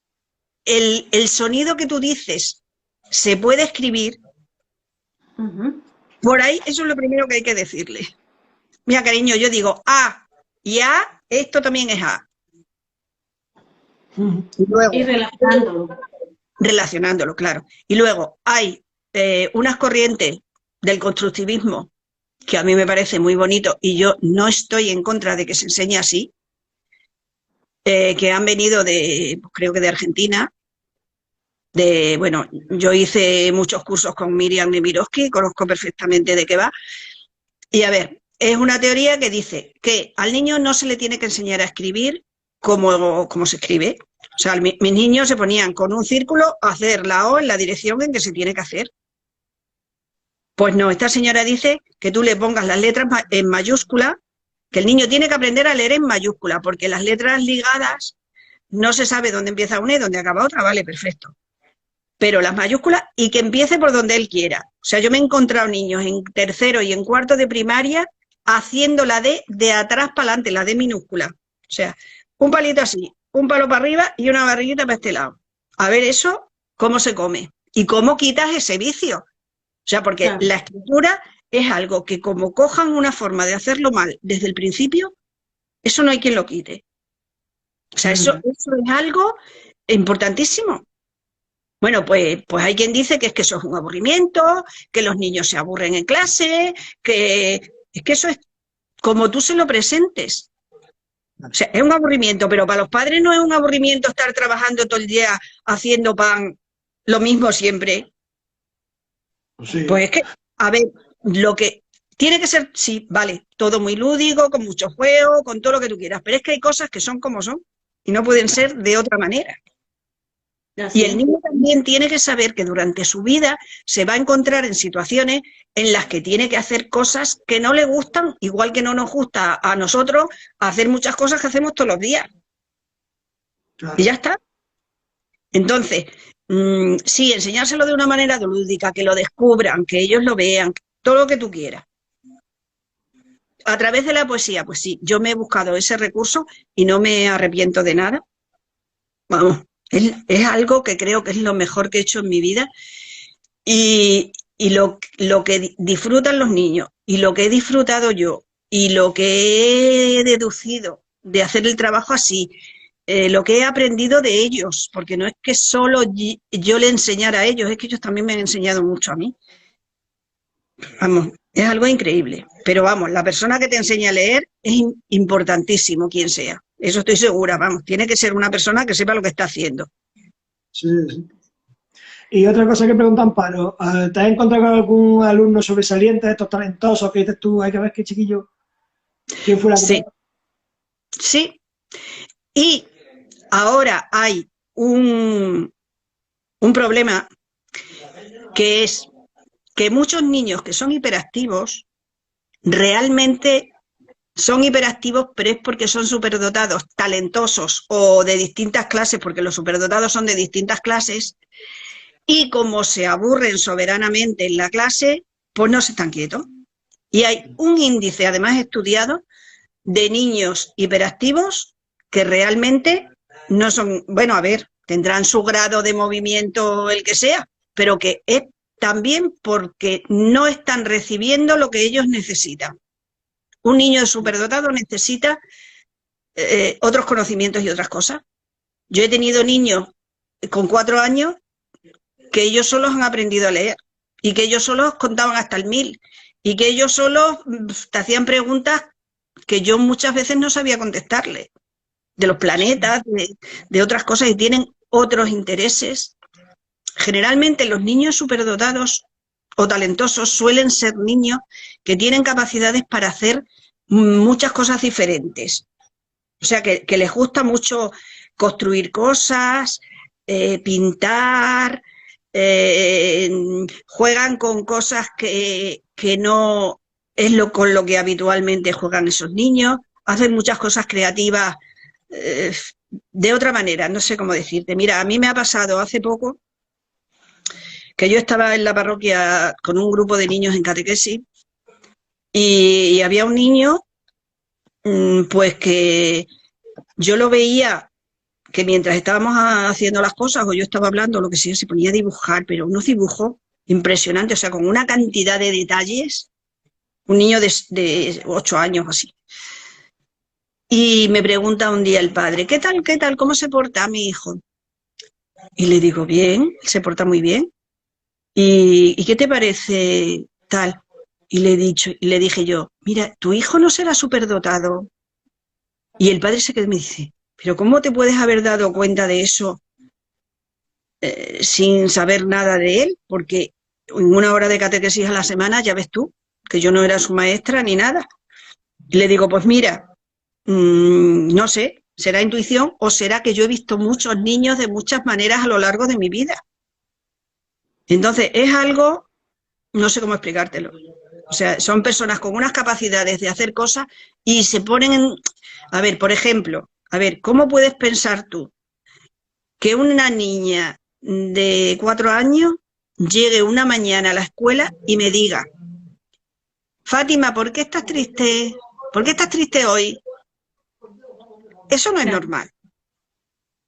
el sonido que tú dices se puede escribir, por ahí eso es lo primero que hay que decirle. Mira, cariño, yo digo A, y A, esto también es A. Y luego, Y relacionándolo. relacionándolo, claro. Y luego hay unas corrientes del constructivismo que a mí me parece muy bonito y yo no estoy en contra de que se enseñe así, que han venido de, creo que de Argentina. Bueno, yo hice muchos cursos con Miriam Nemirovsky, conozco perfectamente de qué va. Y a ver, es una teoría que dice que al niño no se le tiene que enseñar a escribir como se escribe. O sea, mis niños se ponían con un círculo a hacer la O en la dirección en que se tiene que hacer. Pues no, esta señora dice que tú le pongas las letras en mayúscula, que el niño tiene que aprender a leer en mayúscula, porque las letras ligadas no se sabe dónde empieza una y dónde acaba otra, vale, perfecto. Pero las mayúsculas, y que empiece por donde él quiera. O sea, yo me he encontrado niños en tercero y en cuarto de primaria haciendo la D de atrás para adelante, la D minúscula. O sea, un palito así, un palo para arriba y una barriguita para este lado. A ver eso, ¿cómo se come? ¿Y cómo quitas ese vicio? O sea, porque Claro. la escritura es algo que como cojan una forma de hacerlo mal desde el principio, eso no hay quien lo quite. O sea, eso es algo importantísimo. Bueno, pues hay quien dice que es que eso es un aburrimiento, que los niños se aburren en clase, que es que eso es como tú se lo presentes. O sea, es un aburrimiento, pero para los padres no es un aburrimiento estar trabajando todo el día haciendo pan, lo mismo siempre. Sí. Pues es que, a ver, lo que tiene que ser, sí, vale, todo muy lúdico, con mucho juego, con todo lo que tú quieras, pero es que hay cosas que son como son y no pueden ser de otra manera. Así Y el es. niño también tiene que saber que durante su vida se va a encontrar en situaciones en las que tiene que hacer cosas que no le gustan, igual que no nos gusta a nosotros hacer muchas cosas que hacemos todos los días. Claro. Y ya está. Entonces, Sí, enseñárselo de una manera lúdica, que lo descubran, que ellos lo vean, todo lo que tú quieras. A través de la poesía, pues sí, yo me he buscado ese recurso y no me arrepiento de nada. Vamos, es algo que creo que es lo mejor que he hecho en mi vida y lo que disfrutan los niños y lo que he disfrutado yo y lo que he deducido de hacer el trabajo así, lo que he aprendido de ellos, porque no es que solo yo le enseñara a ellos, es que ellos también me han enseñado mucho a mí. Vamos, es algo increíble. Pero vamos, la persona que te enseña a leer es importantísimo, quien sea. Eso estoy segura, vamos. Tiene que ser una persona que sepa lo que está haciendo. Sí, sí. Y otra cosa que pregunta Amparo, ¿te has encontrado con algún alumno sobresaliente de estos talentosos que dices tú, hay que ver qué chiquillo? ¿Quién fue la que Sí, sí. Y ahora hay un problema que es que muchos niños que son hiperactivos realmente son hiperactivos, pero es porque son superdotados, talentosos o de distintas clases, porque los superdotados son de distintas clases, y como se aburren soberanamente en la clase, pues no se están quietos. Y hay un índice, además estudiado, de niños hiperactivos que realmente no son, bueno, a ver, tendrán su grado de movimiento, el que sea, pero que es también porque no están recibiendo lo que ellos necesitan. Un niño superdotado necesita otros conocimientos y otras cosas. Yo he tenido niños con 4 años que ellos solos han aprendido a leer y que ellos solos contaban hasta el 1000 y que ellos solos te hacían preguntas que yo muchas veces no sabía contestarle, de los planetas, de otras cosas, y tienen otros intereses. Generalmente los niños superdotados o talentosos suelen ser niños que tienen capacidades para hacer muchas cosas diferentes. O sea, que les gusta mucho construir cosas, pintar, juegan con cosas que no es con lo que habitualmente juegan esos niños, hacen muchas cosas creativas de otra manera, no sé cómo decirte. Mira, a mí me ha pasado hace poco que yo estaba en la parroquia con un grupo de niños en catequesis y había un niño pues que yo lo veía que mientras estábamos haciendo las cosas o yo estaba hablando, lo que sea, se ponía a dibujar, pero unos dibujos impresionantes, o sea, con una cantidad de detalles, un niño de 8 años así. Y me pregunta un día el padre, ¿qué tal, cómo se porta mi hijo? Y le digo, bien, él se porta muy bien. ¿Y qué te parece tal? Y le dije yo, mira, tu hijo no será superdotado. Y el padre se quedó y me dice, ¿pero cómo te puedes haber dado cuenta de eso sin saber nada de él? Porque en una hora de catequesis a la semana, ya ves tú, que yo no era su maestra ni nada. Y le digo, pues mira, no sé, será intuición o será que yo he visto muchos niños de muchas maneras a lo largo de mi vida. Entonces, es algo, no sé cómo explicártelo. O sea, son personas con unas capacidades de hacer cosas y se ponen en... A ver, por ejemplo, a ver, ¿cómo puedes pensar tú que una niña de 4 años llegue una mañana a la escuela y me diga, Fátima, ¿por qué estás triste? ¿Por qué estás triste hoy? Eso no es normal.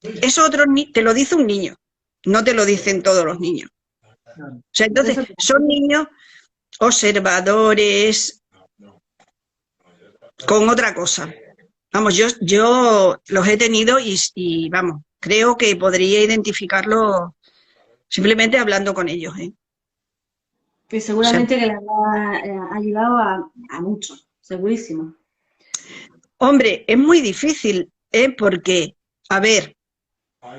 Eso te lo dice un niño, no te lo dicen todos los niños. O sea, entonces, son niños observadores con otra cosa. Vamos, yo los he tenido y vamos, creo que podría identificarlo simplemente hablando con ellos. Que seguramente que les ha ayudado a muchos, segurísimo. Hombre, es muy difícil, porque, a ver,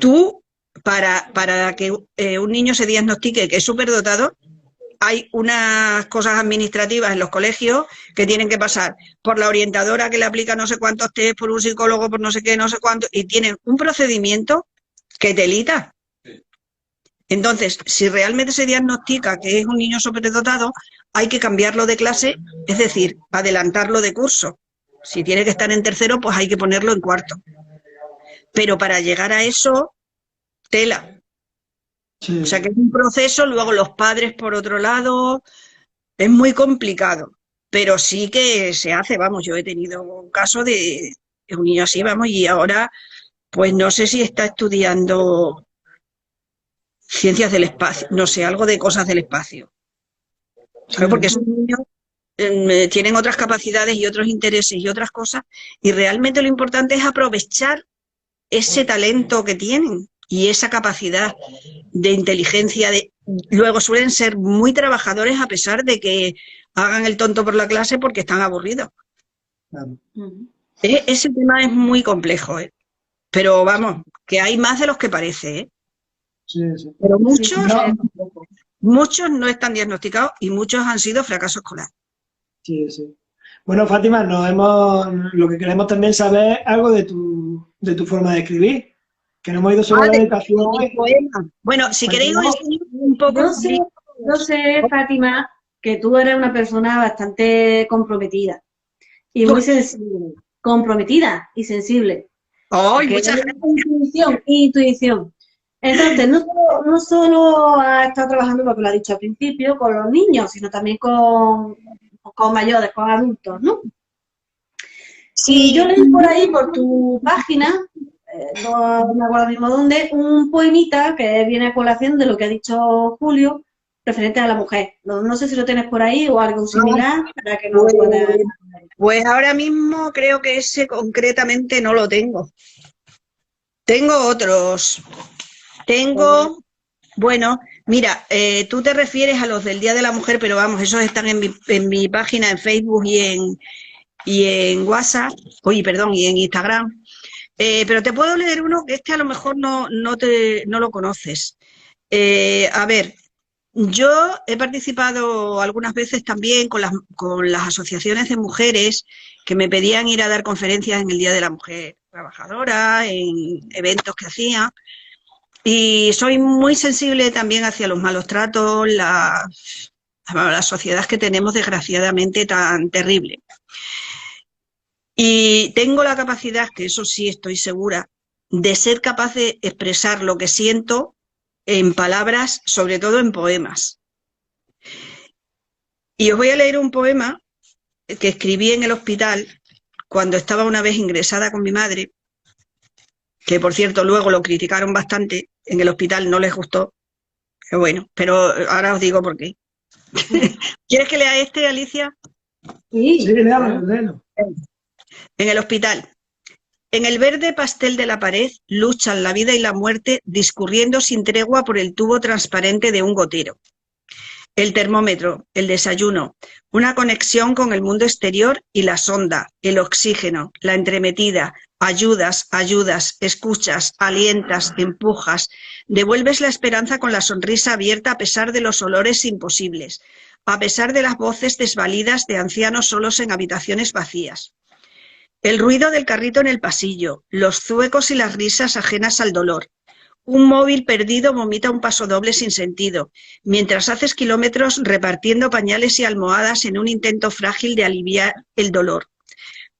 tú, para que un niño se diagnostique que es superdotado, hay unas cosas administrativas en los colegios que tienen que pasar por la orientadora que le aplica no sé cuántos test, por un psicólogo, por no sé qué, no sé cuánto, y tienen un procedimiento que telita. Entonces, si realmente se diagnostica que es un niño superdotado, hay que cambiarlo de clase, es decir, adelantarlo de curso. Si tiene que estar en tercero, pues hay que ponerlo en cuarto. Pero para llegar a eso, tela. Sí, O sea que es un proceso, luego los padres por otro lado, es muy complicado, pero sí que se hace, vamos, yo he tenido un caso de un niño así, vamos, y ahora pues no sé si está estudiando ciencias del espacio, no sé, algo de cosas del espacio. sí, ¿Sabes? Porque esos niños tienen otras capacidades y otros intereses y otras cosas, y realmente lo importante es aprovechar ese talento que tienen y esa capacidad de inteligencia. Luego suelen ser muy trabajadores a pesar de que hagan el tonto por la clase porque están aburridos. claro. Ese tema es muy complejo, ¿eh? Pero vamos, que hay más de los que parece, ¿eh? Sí, sí. Pero Sí, Bueno, muchos no están diagnosticados y muchos han sido fracaso escolar. sí, sí. Bueno, Fátima, lo que queremos también saber es algo de tu forma de escribir, que no hemos ido solo a Ah, la de dedicación mis hoy. poemas. Bueno, si queréis os Cuéntanos. enseño un poco. yo sé, Fátima, que tú eres una persona bastante comprometida y muy sensible. Comprometida y sensible. ¡Ay, Que es muchas gracias! intuición, intuición. Entonces, no solo ha estado trabajando, porque lo ha dicho al principio, con los niños, sino también con mayores, con adultos, ¿no? Y yo Sí, leí por ahí, por tu página, no me acuerdo mismo dónde, un poemita que viene a colación de lo que ha dicho Julio, referente a la mujer. No sé si lo tienes por ahí o algo similar, para que nos pues, puedas... pues ahora mismo creo que ese concretamente no lo tengo. Tengo otros. Tengo, bueno, mira, tú te refieres a los del Día de la Mujer, pero vamos, esos están en mi página en Facebook y en WhatsApp, oye, perdón, y en Instagram. Pero te puedo leer uno que a lo mejor no lo conoces. A ver, yo he participado algunas veces también con las asociaciones de mujeres que me pedían ir a dar conferencias en el Día de la Mujer Trabajadora, en eventos que hacía. Y soy muy sensible también hacia los malos tratos, la sociedad que tenemos desgraciadamente tan terrible. Y tengo la capacidad, que eso sí estoy segura, de ser capaz de expresar lo que siento en palabras, sobre todo en poemas. Y os voy a leer un poema que escribí en el hospital cuando estaba una vez ingresada con mi madre, que por cierto luego lo criticaron bastante, en el hospital no les gustó, pero bueno, pero ahora os digo por qué. ¿Quieres que lea este, Alicia? Sí, Sí, léalo, claro. léalo. En el hospital. En el verde pastel de la pared luchan la vida y la muerte discurriendo sin tregua por el tubo transparente de un gotero. El termómetro, el desayuno, una conexión con el mundo exterior y la sonda, el oxígeno, la entremetida, ayudas, escuchas, alientas, empujas, devuelves la esperanza con la sonrisa abierta a pesar de los olores imposibles, a pesar de las voces desvalidas de ancianos solos en habitaciones vacías. El ruido del carrito en el pasillo, los zuecos y las risas ajenas al dolor. Un móvil perdido vomita un pasodoble sin sentido, mientras haces kilómetros repartiendo pañales y almohadas en un intento frágil de aliviar el dolor.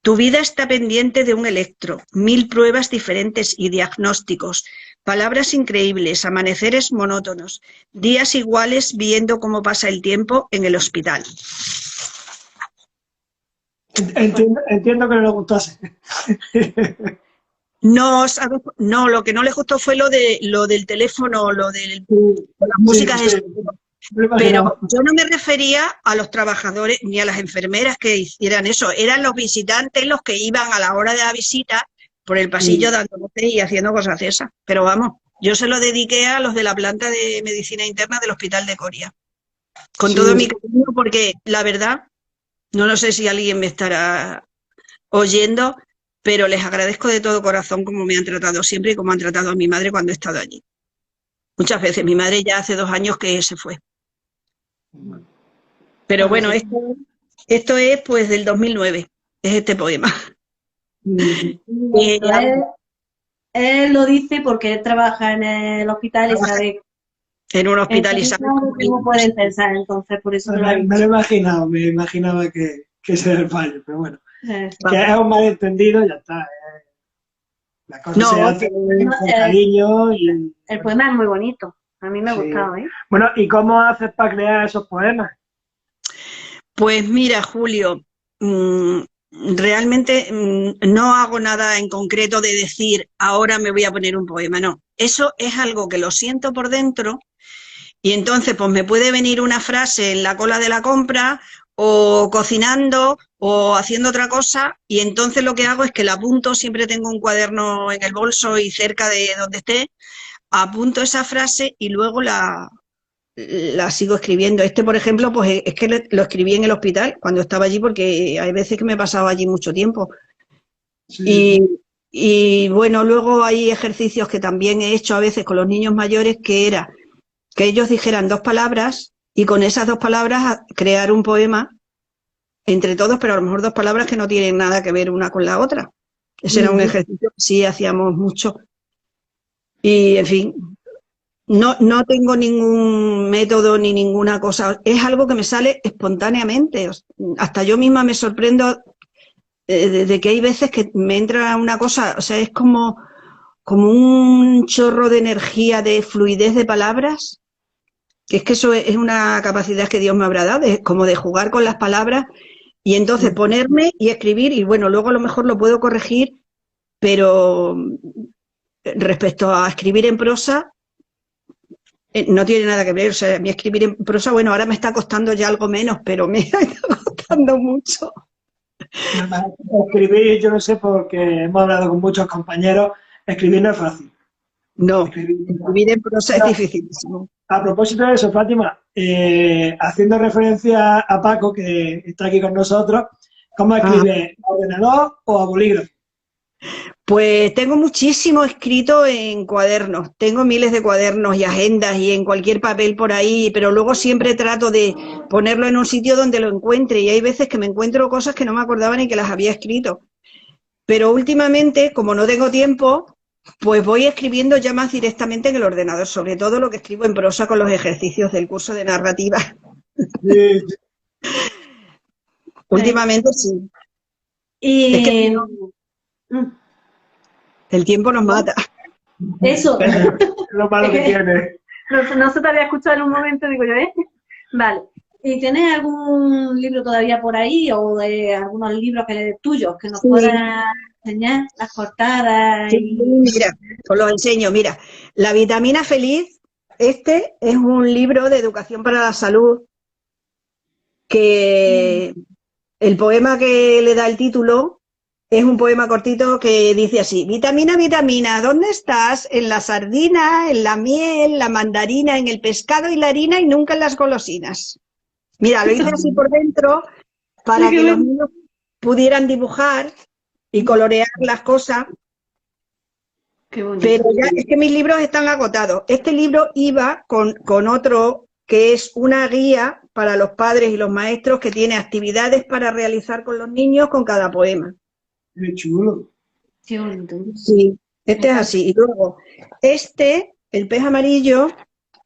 Tu vida está pendiente de un electro, 1000 pruebas diferentes y diagnósticos, palabras increíbles, amaneceres monótonos, días iguales viendo cómo pasa el tiempo en el hospital. Entiendo que no le gustase. No, ¿sabes? No, lo que no les gustó fue lo del teléfono, lo de las Sí, músicas. sí, me lo he Pero imaginado. yo no me refería a los trabajadores ni a las enfermeras que hicieran eso, eran los visitantes los que iban a la hora de la visita por el pasillo dando voces y haciendo cosas de esas. Pero vamos, yo se lo dediqué a los de la planta de medicina interna del Hospital de Coria, con todo Sí, mi sí. cariño, porque la verdad, no lo sé si alguien me estará oyendo, pero les agradezco de todo corazón cómo me han tratado siempre y cómo han tratado a mi madre cuando he estado allí. Muchas veces, mi madre ya hace 2 años que se fue. Pero Bueno, bueno, sí. esto es pues del 2009, es este poema. Esto él lo dice porque él trabaja en el hospital y sabe, En un hospital y entonces sabe sabe cómo es. cómo pueden pensar, entonces por eso te lo ha Me lo he dicho. imaginado, me imaginaba que ese era el fallo, pero bueno. Que Vamos. es un malentendido, ya está. La cosa se No, hace No, con cariño y el poema es muy bonito. A mí me ha gustado, ¿eh? Bueno, ¿y cómo haces para crear esos poemas? Pues mira, Julio, realmente no hago nada en concreto de decir, ahora me voy a poner un poema, no. Eso es algo que lo siento por dentro y entonces pues me puede venir una frase en la cola de la compra o cocinando o haciendo otra cosa y entonces lo que hago es que la apunto, siempre tengo un cuaderno en el bolso y cerca de donde esté, apunto esa frase y luego la sigo escribiendo. Este, por ejemplo, pues es que lo escribí en el hospital cuando estaba allí porque hay veces que me he pasado allí mucho tiempo. Sí. Y bueno, luego hay ejercicios que también he hecho a veces con los niños mayores que era que ellos dijeran 2 palabras y con esas 2 palabras crear un poema entre todos, pero a lo mejor 2 palabras que no tienen nada que ver una con la otra. Ese era un ejercicio que sí hacíamos mucho. Y, en fin, no tengo ningún método ni ninguna cosa. Es algo que me sale espontáneamente. Hasta yo misma me sorprendo de que hay veces que me entra una cosa, o sea, es como un chorro de energía, de fluidez de palabras, que es que eso es una capacidad que Dios me habrá dado, como de jugar con las palabras y entonces ponerme y escribir y bueno, luego a lo mejor lo puedo corregir, pero respecto a escribir en prosa, no tiene nada que ver. O sea, a mí escribir en prosa, bueno, ahora me está costando ya algo menos, pero me está costando mucho. Escribir, yo no sé, porque hemos hablado con muchos compañeros, escribir no es fácil. No, escribir en prosa es dificilísimo. A propósito de eso, Fátima, haciendo referencia a Paco, que está aquí con nosotros, ¿cómo escribes? ¿A ordenador o a bolígrafo? Pues tengo muchísimo escrito en cuadernos, tengo miles de cuadernos y agendas y en cualquier papel por ahí, pero luego siempre trato de ponerlo en un sitio donde lo encuentre y hay veces que me encuentro cosas que no me acordaba ni que las había escrito. Pero últimamente, como no tengo tiempo, pues voy escribiendo ya más directamente en el ordenador, sobre todo lo que escribo en prosa con los ejercicios del curso de narrativa. Sí. Últimamente sí. Y es que el tiempo nos mata. eso. Lo malo que tiene. No se te había escuchado en un momento, digo yo, ¿eh? Vale. ¿Y tienes algún libro todavía por ahí o de algunos libros tuyos que nos puedas enseñar, las portadas? Sí, mira, os lo enseño. Mira, La vitamina feliz, este es un libro de educación para la salud que el poema que le da el título es un poema cortito que dice así: vitamina, vitamina, ¿dónde estás? En la sardina, en la miel, la mandarina, en el pescado y la harina y nunca en las golosinas. Mira, lo hice así por dentro para que los niños pudieran dibujar y colorear las cosas. Qué bonito. Pero ya es que mis libros están agotados. Este libro iba con otro que es una guía para los padres y los maestros que tiene actividades para realizar con los niños con cada poema. Qué chulo. Qué bonito. Sí, este es así. Y luego, el pez amarillo,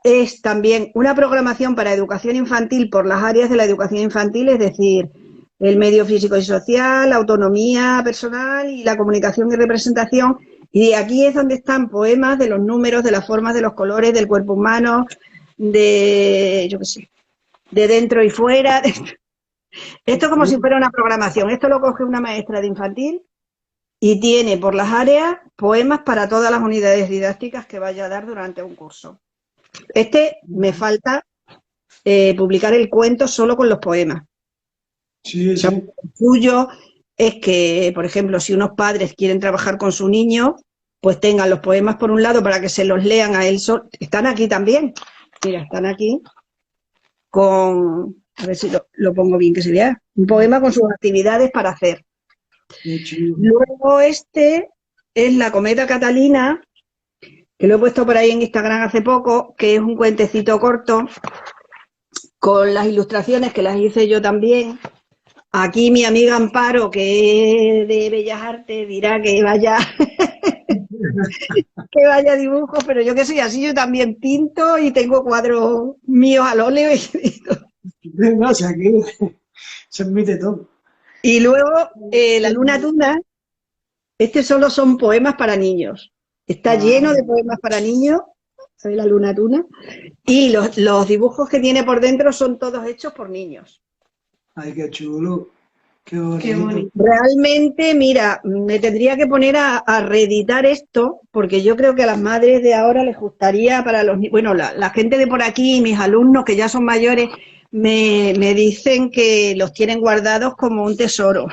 es también una programación para educación infantil por las áreas de la educación infantil, es decir, el medio físico y social, la autonomía personal y la comunicación y representación. Y aquí es donde están poemas de los números, de las formas, de los colores, del cuerpo humano, de, yo qué sé, de dentro y fuera. Esto como si fuera una programación. Esto lo coge una maestra de infantil y tiene por las áreas poemas para todas las unidades didácticas que vaya a dar durante un curso. Me falta publicar el cuento solo con los poemas. Sí, o sea, sí. el suyo es que, por ejemplo, si unos padres quieren trabajar con su niño, pues tengan los poemas por un lado para que se los lean a él solo. Están aquí también. Mira, están aquí con... A ver si lo pongo bien que se vea. Un poema con sus actividades para hacer. Qué chulo. Luego este es La cometa Catalina, que lo he puesto por ahí en Instagram hace poco, que es un cuentecito corto con las ilustraciones que las hice yo también. Aquí mi amiga Amparo, que es de Bellas Artes, dirá que vaya que vaya dibujo, pero yo que soy así, yo también pinto y tengo cuadros míos al óleo No, o sea, aquí se admite todo. y luego La luna tuna. Solo son poemas para niños. Está lleno de poemas para niños soy la Luna Tuna, y los dibujos que tiene por dentro son todos hechos por niños. Ay, qué chulo. Qué Qué bonito. bonito. Realmente, mira, me tendría que poner a reeditar esto, porque yo creo que a las madres de ahora les gustaría para los niños, bueno, la gente de por aquí, mis alumnos que ya son mayores, me dicen que los tienen guardados como un tesoro.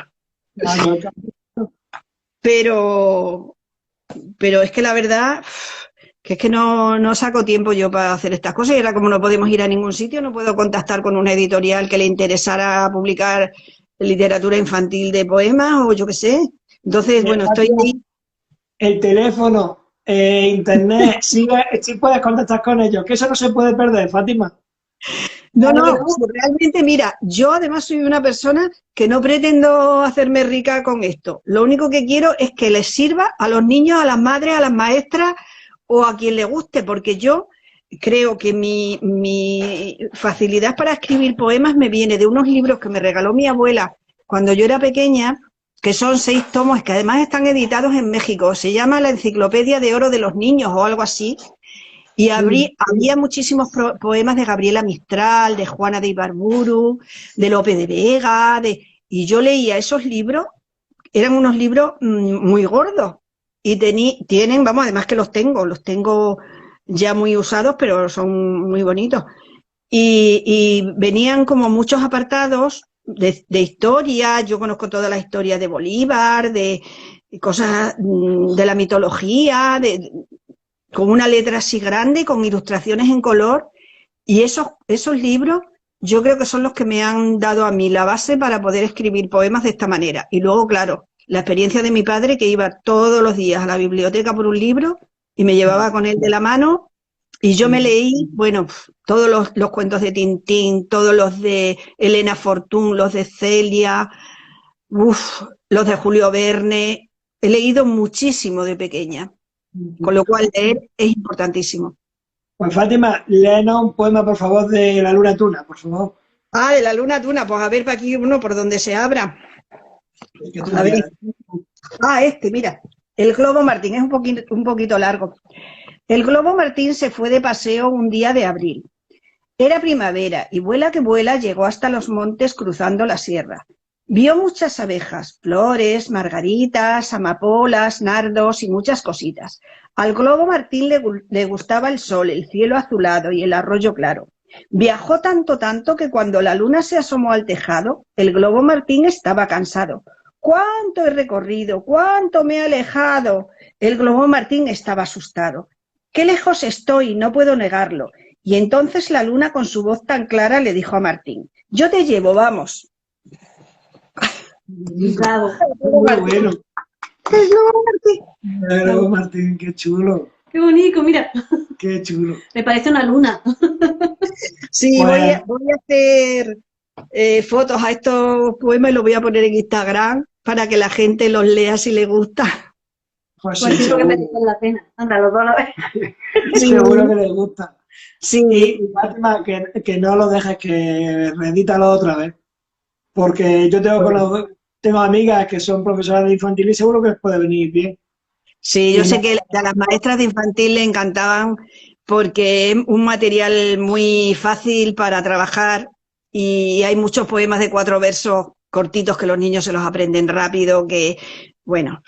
Ay, Pero es que la verdad que es que no saco tiempo yo para hacer estas cosas y ahora como no podemos ir a ningún sitio, no puedo contactar con una editorial que le interesara publicar literatura infantil de poemas o yo qué sé. Entonces, bueno, estoy ahí. el teléfono, internet, sí puedes contactar con ellos, que eso no se puede perder, Fátima. No, realmente, mira, yo además soy una persona que no pretendo hacerme rica con esto. Lo único que quiero es que les sirva a los niños, a las madres, a las maestras o a quien le guste, porque yo creo que mi facilidad para escribir poemas me viene de unos libros que me regaló mi abuela cuando yo era pequeña, que son 6 tomos, que además están editados en México. Se llama La Enciclopedia de Oro de los Niños o algo así. Y había muchísimos poemas de Gabriela Mistral, de Juana de Ibarburu, de Lope de Vega, y yo leía esos libros, eran unos libros muy gordos, y tienen, vamos, además que los tengo ya muy usados, pero son muy bonitos. Y venían como muchos apartados de historia, yo conozco toda la historia de Bolívar, de cosas de la mitología, con una letra así grande, con ilustraciones en color, y esos libros yo creo que son los que me han dado a mí la base para poder escribir poemas de esta manera. Y luego, claro, la experiencia de mi padre, que iba todos los días a la biblioteca por un libro y me llevaba con él de la mano, y yo me leí, bueno, todos los cuentos de Tintín, todos los de Elena Fortún, los de Celia, los de Julio Verne, he leído muchísimo de pequeña. Con lo cual leer es importantísimo. Pues Fátima, léenos un poema, por favor, de La Luna Tuna, por favor. Ah, de La Luna Tuna, pues a ver para aquí uno por donde se abra. El que tú A ver. quieras. Mira, el Globo Martín, es un poquito largo. El Globo Martín se fue de paseo un día de abril. Era primavera y vuela que vuela llegó hasta los montes cruzando la sierra. Vio muchas abejas, flores, margaritas, amapolas, nardos y muchas cositas. Al Globo Martín le gustaba el sol, el cielo azulado y el arroyo claro. Viajó tanto que cuando la luna se asomó al tejado, el Globo Martín estaba cansado. ¡Cuánto he recorrido! ¡Cuánto me he alejado! El Globo Martín estaba asustado. ¡Qué lejos estoy! No puedo negarlo. Y entonces la luna con su voz tan clara le dijo a Martín: yo te llevo, vamos. Bravo. Muy bueno. El Globo Martín. Pero, Martín, qué chulo. Qué bonito, mira. Qué chulo. Me parece una luna. Sí, Pues- voy a hacer fotos a estos poemas y los voy a poner en Instagram para que la gente los lea si le gusta. Pues Pues sí, sí, porque seguro. merecen la pena. Anda, los dos a la vez. Seguro que les gusta. Sí, Y Fátima, que no lo dejes, que reedítalo otra vez. Porque yo tengo amigas que son profesoras de infantil y seguro que les puede venir bien. sí, yo sé que a las maestras de infantil le encantaban porque es un material muy fácil para trabajar y hay muchos poemas de 4 versos cortitos que los niños se los aprenden rápido, que, bueno.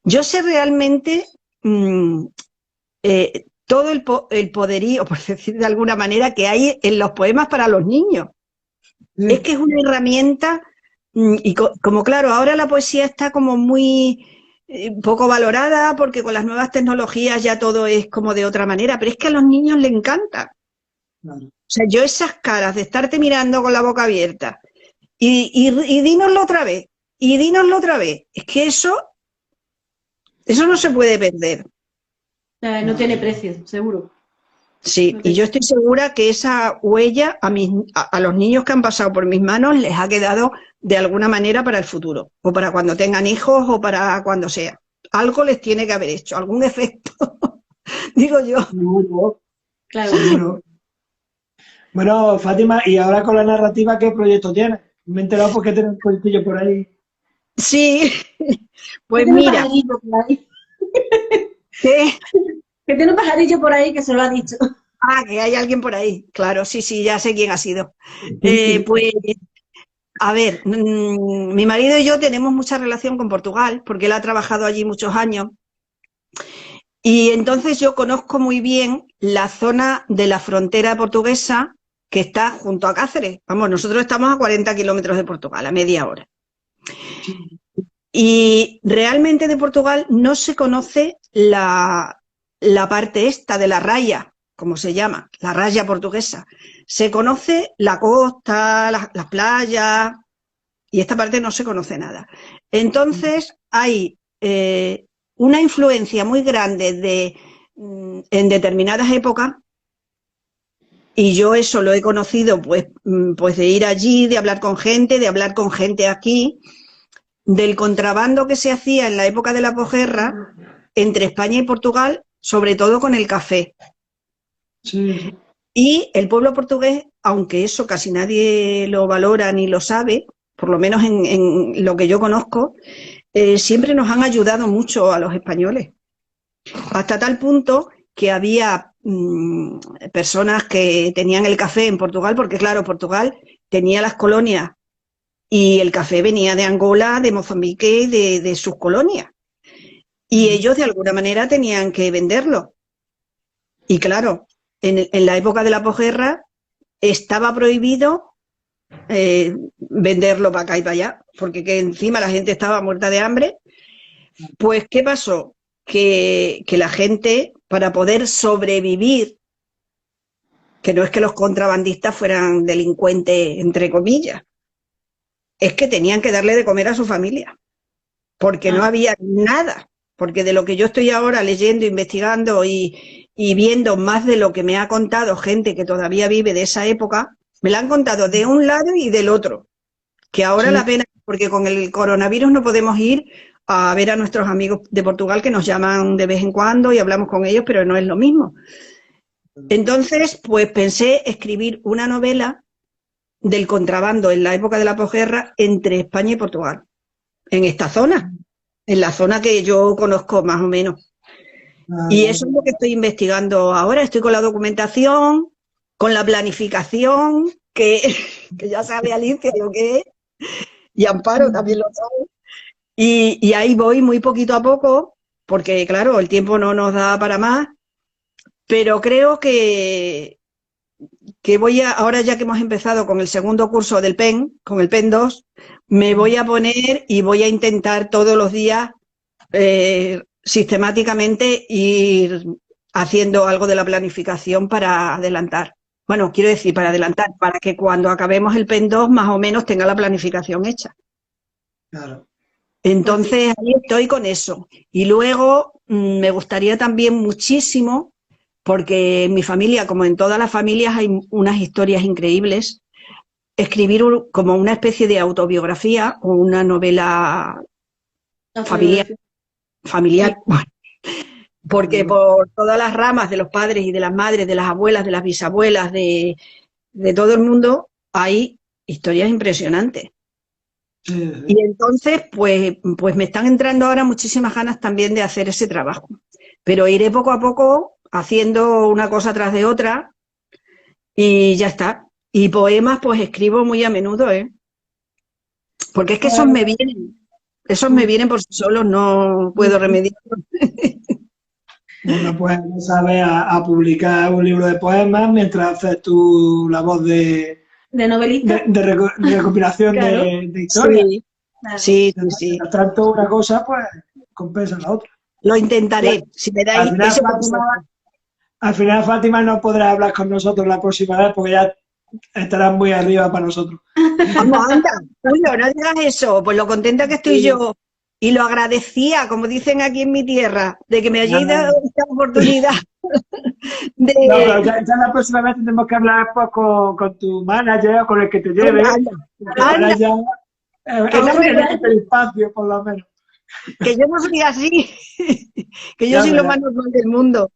Yo sé realmente todo el poderío, por decir de alguna manera, que hay en los poemas para los niños. Sí. Es que es una herramienta, y como claro, ahora la poesía está como muy poco valorada porque con las nuevas tecnologías ya todo es como de otra manera, pero es que a los niños les encanta. Claro. O sea, yo esas caras de estarte mirando con la boca abierta y dínoslo otra vez, y dínoslo otra vez, es que eso no se puede perder. No tiene precio, seguro. Sí, y yo estoy segura que esa huella a los niños que han pasado por mis manos les ha quedado de alguna manera para el futuro, o para cuando tengan hijos, o para cuando sea. Algo les tiene que haber hecho, algún efecto, digo yo. Seguro, Claro. seguro. Bueno, Fátima, y ahora con la narrativa, ¿qué proyecto tienes? Me he enterado porque tienes un cuentillo por ahí. Sí, pues Tiene un mira, pajarito por ahí. que Que tiene un pajarillo por ahí que se lo ha dicho. Ah, que hay alguien por ahí. Claro, sí, sí, ya sé quién ha sido. Pues, a ver, mi marido y yo tenemos mucha relación con Portugal, porque él ha trabajado allí muchos años. Y entonces yo conozco muy bien la zona de la frontera portuguesa que está junto a Cáceres. Vamos, nosotros estamos a 40 kilómetros de Portugal, a media hora. Y realmente de Portugal no se conoce la parte esta de la raya, como se llama, la raya portuguesa. Se conoce la costa, las playas, y esta parte no se conoce nada. Entonces hay una influencia muy grande en determinadas épocas, y yo eso lo he conocido pues de ir allí, de hablar con gente aquí, del contrabando que se hacía en la época de la posguerra entre España y Portugal, sobre todo con el café. Sí. Y el pueblo portugués, aunque eso casi nadie lo valora ni lo sabe, por lo menos en lo que yo conozco, siempre nos han ayudado mucho a los españoles. Hasta tal punto que había personas que tenían el café en Portugal, porque claro, Portugal tenía las colonias y el café venía de Angola, de Mozambique y de sus colonias. Y ellos de alguna manera tenían que venderlo. Y claro, en la época de la posguerra estaba prohibido venderlo para acá y para allá, porque que encima la gente estaba muerta de hambre. Pues, ¿qué pasó? Que la gente, para poder sobrevivir, que no es que los contrabandistas fueran delincuentes, entre comillas, es que tenían que darle de comer a su familia, porque no había nada, porque de lo que yo estoy ahora leyendo, investigando y viendo más de lo que me ha contado gente que todavía vive de esa época, me la han contado de un lado y del otro, que ahora la pena, porque con el coronavirus no podemos ir a ver a nuestros amigos de Portugal que nos llaman de vez en cuando y hablamos con ellos, pero no es lo mismo. Entonces, pues pensé escribir una novela del contrabando en la época de la posguerra entre España y Portugal, en esta zona, en la zona que yo conozco más o menos. Y eso es lo que estoy investigando ahora. Estoy con la documentación, con la planificación, que ya sabe Alicia lo que es, y Amparo también lo sabe. Y ahí voy muy poquito a poco, porque claro, el tiempo no nos da para más, pero creo que voy a, ahora ya que hemos empezado con el segundo curso del PEN, con el PEN 2, me voy a poner y voy a intentar todos los días sistemáticamente ir haciendo algo de la planificación para adelantar. Bueno, quiero decir, para adelantar, para que cuando acabemos el PEN 2 más o menos tenga la planificación hecha. Claro. Entonces, ahí estoy con eso. Y luego me gustaría también muchísimo, porque en mi familia, como en todas las familias, hay unas historias increíbles, escribir como una especie de autobiografía o una novela familiar. Porque por todas las ramas de los padres y de las madres, de las abuelas, de las bisabuelas, de todo el mundo, hay historias impresionantes. Y entonces, pues me están entrando ahora muchísimas ganas también de hacer ese trabajo. Pero iré poco a poco haciendo una cosa tras de otra y ya está. Y poemas, pues escribo muy a menudo, ¿eh? Porque es que esos me vienen por sí solos, no puedo remediarlo. Bueno, pues sabes a publicar un libro de poemas mientras haces tu labor de novelista, de recopilación claro. de historias. Sí, claro. Sí. Mientras tanto, una cosa, pues, compensa la otra. Lo intentaré, si me dais ese al final, Fátima, no podrá hablar con nosotros la próxima vez porque ya estarás muy arriba para nosotros. Vamos, anda, Julio, no digas eso, pues lo contenta que estoy yo y lo agradecía, como dicen aquí en mi tierra, de que me hayáis dado esta oportunidad. No, pero ya la próxima vez tendremos que hablar pues, con tu manager o con el que te lleve. Ahora ya que no el espacio, por lo menos. Que yo no soy así, que yo soy lo más normal del mundo.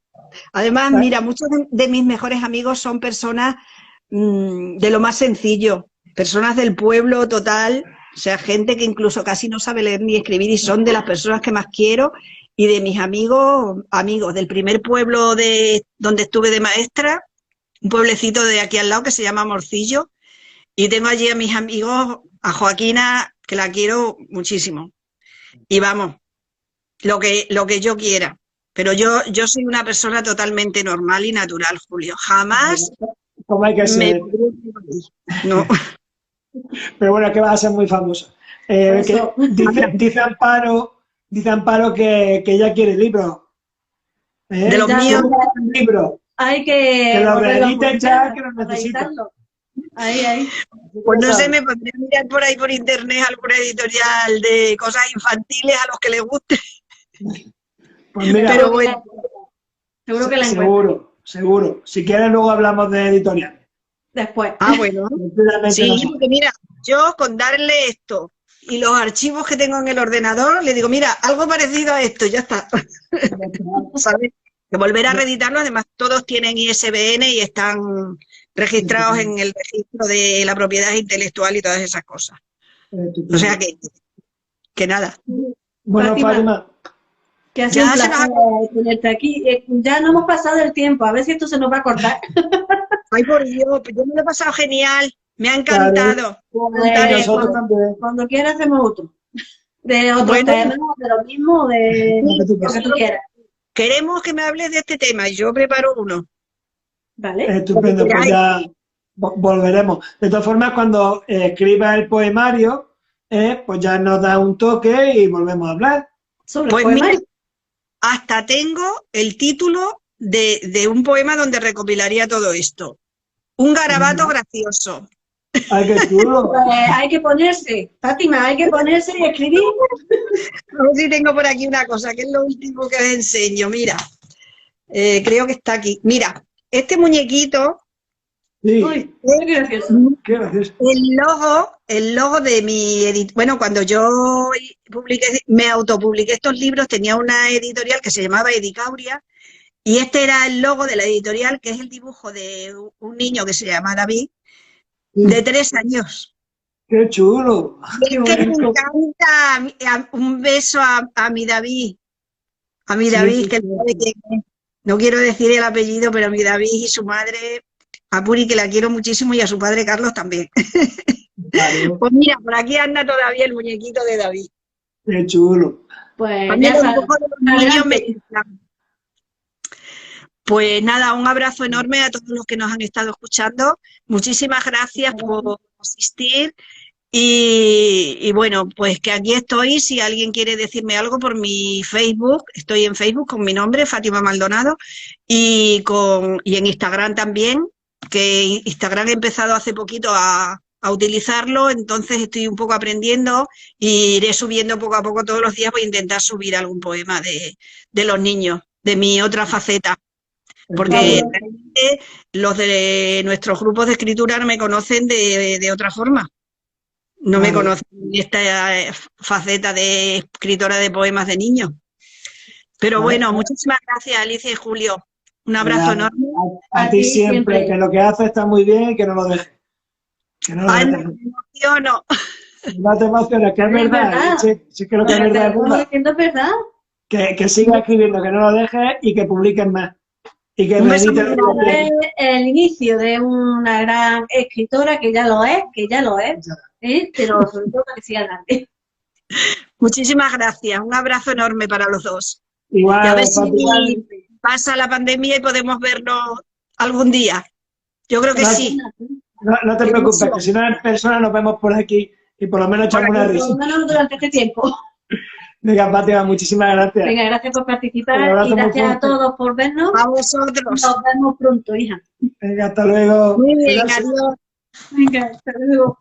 Además, mira, muchos de mis mejores amigos son personas de lo más sencillo, personas del pueblo total, o sea, gente que incluso casi no sabe leer ni escribir y son de las personas que más quiero y de mis amigos del primer pueblo donde estuve de maestra, un pueblecito de aquí al lado que se llama Morcillo, y tengo allí a mis amigos, a Joaquina, que la quiero muchísimo. Y vamos, lo que yo quiera. Pero yo soy una persona totalmente normal y natural, Julio. Jamás ¿Cómo hay que ser? No. Pero bueno, que vas a ser muy famosa. Dice Amparo que ella quiere libros. De los míos. Libros. Hay que los reediten ya, que los necesitan. Ahí. Pues no sé, me podría mirar por ahí por internet alguna editorial de cosas infantiles a los que les guste. Pues mira, pero bueno. Seguro que la encuentro. Seguro. Si quieres luego hablamos de editoriales. Después. Ah, bueno. Sí, porque mira, yo con darle esto y los archivos que tengo en el ordenador, le digo, mira, algo parecido a esto, ya está. ¿Sabes? Que volver a reeditarlo, además todos tienen ISBN y están registrados en el registro de la propiedad intelectual y todas esas cosas. O sea que nada. Bueno, Fátima. Que ha sido un placer tenerte aquí. Ya no hemos pasado el tiempo, a ver si esto se nos va a cortar. Ay, por Dios, yo me lo he pasado genial, me ha encantado. Cuando quieras hacemos otro. De otro tema, de lo mismo, de lo que tú quieras. Queremos que me hables de este tema y yo preparo uno. Vale. Estupendo, pues ya volveremos. De todas formas, cuando escribas el poemario, pues ya nos da un toque y volvemos a hablar. Sobre el poemario. Mira, hasta tengo el título de un poema donde recopilaría todo esto. Un garabato gracioso. ¡Ay, qué chulo! Pues hay que ponerse, Fátima, hay que ponerse y escribir. A ver si tengo por aquí una cosa, que es lo último que les enseño. Mira, creo que está aquí. Mira, este muñequito. Sí. Uy, qué gracioso. Qué gracioso. El logo de mi editorial. Bueno, cuando yo me autopubliqué estos libros, tenía una editorial que se llamaba Edicauria, y este era el logo de la editorial, que es el dibujo de un niño que se llama David, de 3 años. ¡Qué chulo! Es que me encanta. Un beso a mi David. A mi David, que no quiero decir el apellido, pero a mi David y su madre, a Puri, que la quiero muchísimo, y a su padre Carlos también. Vale. Pues mira, por aquí anda todavía el muñequito de David. ¡Qué chulo! Pues Pues nada, un abrazo enorme a todos los que nos han estado escuchando. Muchísimas gracias por asistir. Y bueno, pues que aquí estoy. Si alguien quiere decirme algo por mi Facebook, estoy en Facebook con mi nombre, Fátima Maldonado, y en Instagram también, que Instagram he empezado hace poquito a utilizarlo, entonces estoy un poco aprendiendo y iré subiendo poco a poco todos los días. Voy a intentar subir algún poema de los niños, de mi otra faceta. Porque realmente los de nuestros grupos de escritura no me conocen de otra forma. No me conocen esta faceta de escritora de poemas de niños. Pero bueno, muchísimas gracias, Alicia y Julio. Un abrazo enorme. A ti siempre, que lo que haces está muy bien y que no lo dejes. Que no lo dejes. No me emociono. No te emociones, que es verdad. Sí, que lo que es verdad es verdad. Que sigas escribiendo, que no lo dejes y que publiques más. Y que es el inicio de una gran escritora, que ya lo es, pero sobre todo que siga adelante. Muchísimas gracias, un abrazo enorme para los dos. Igual, y a ver si pasa la pandemia y podemos vernos algún día. Yo creo que sí. No te preocupes, que si no en persona nos vemos por aquí y por lo menos echamos una risa. Por lo menos durante este tiempo. Venga, Fátima, muchísimas gracias. Venga, gracias por participar y gracias a todos por vernos. A vosotros. Nos vemos pronto, hija. Venga, hasta luego. Muy bien, adiós. Venga, hasta luego.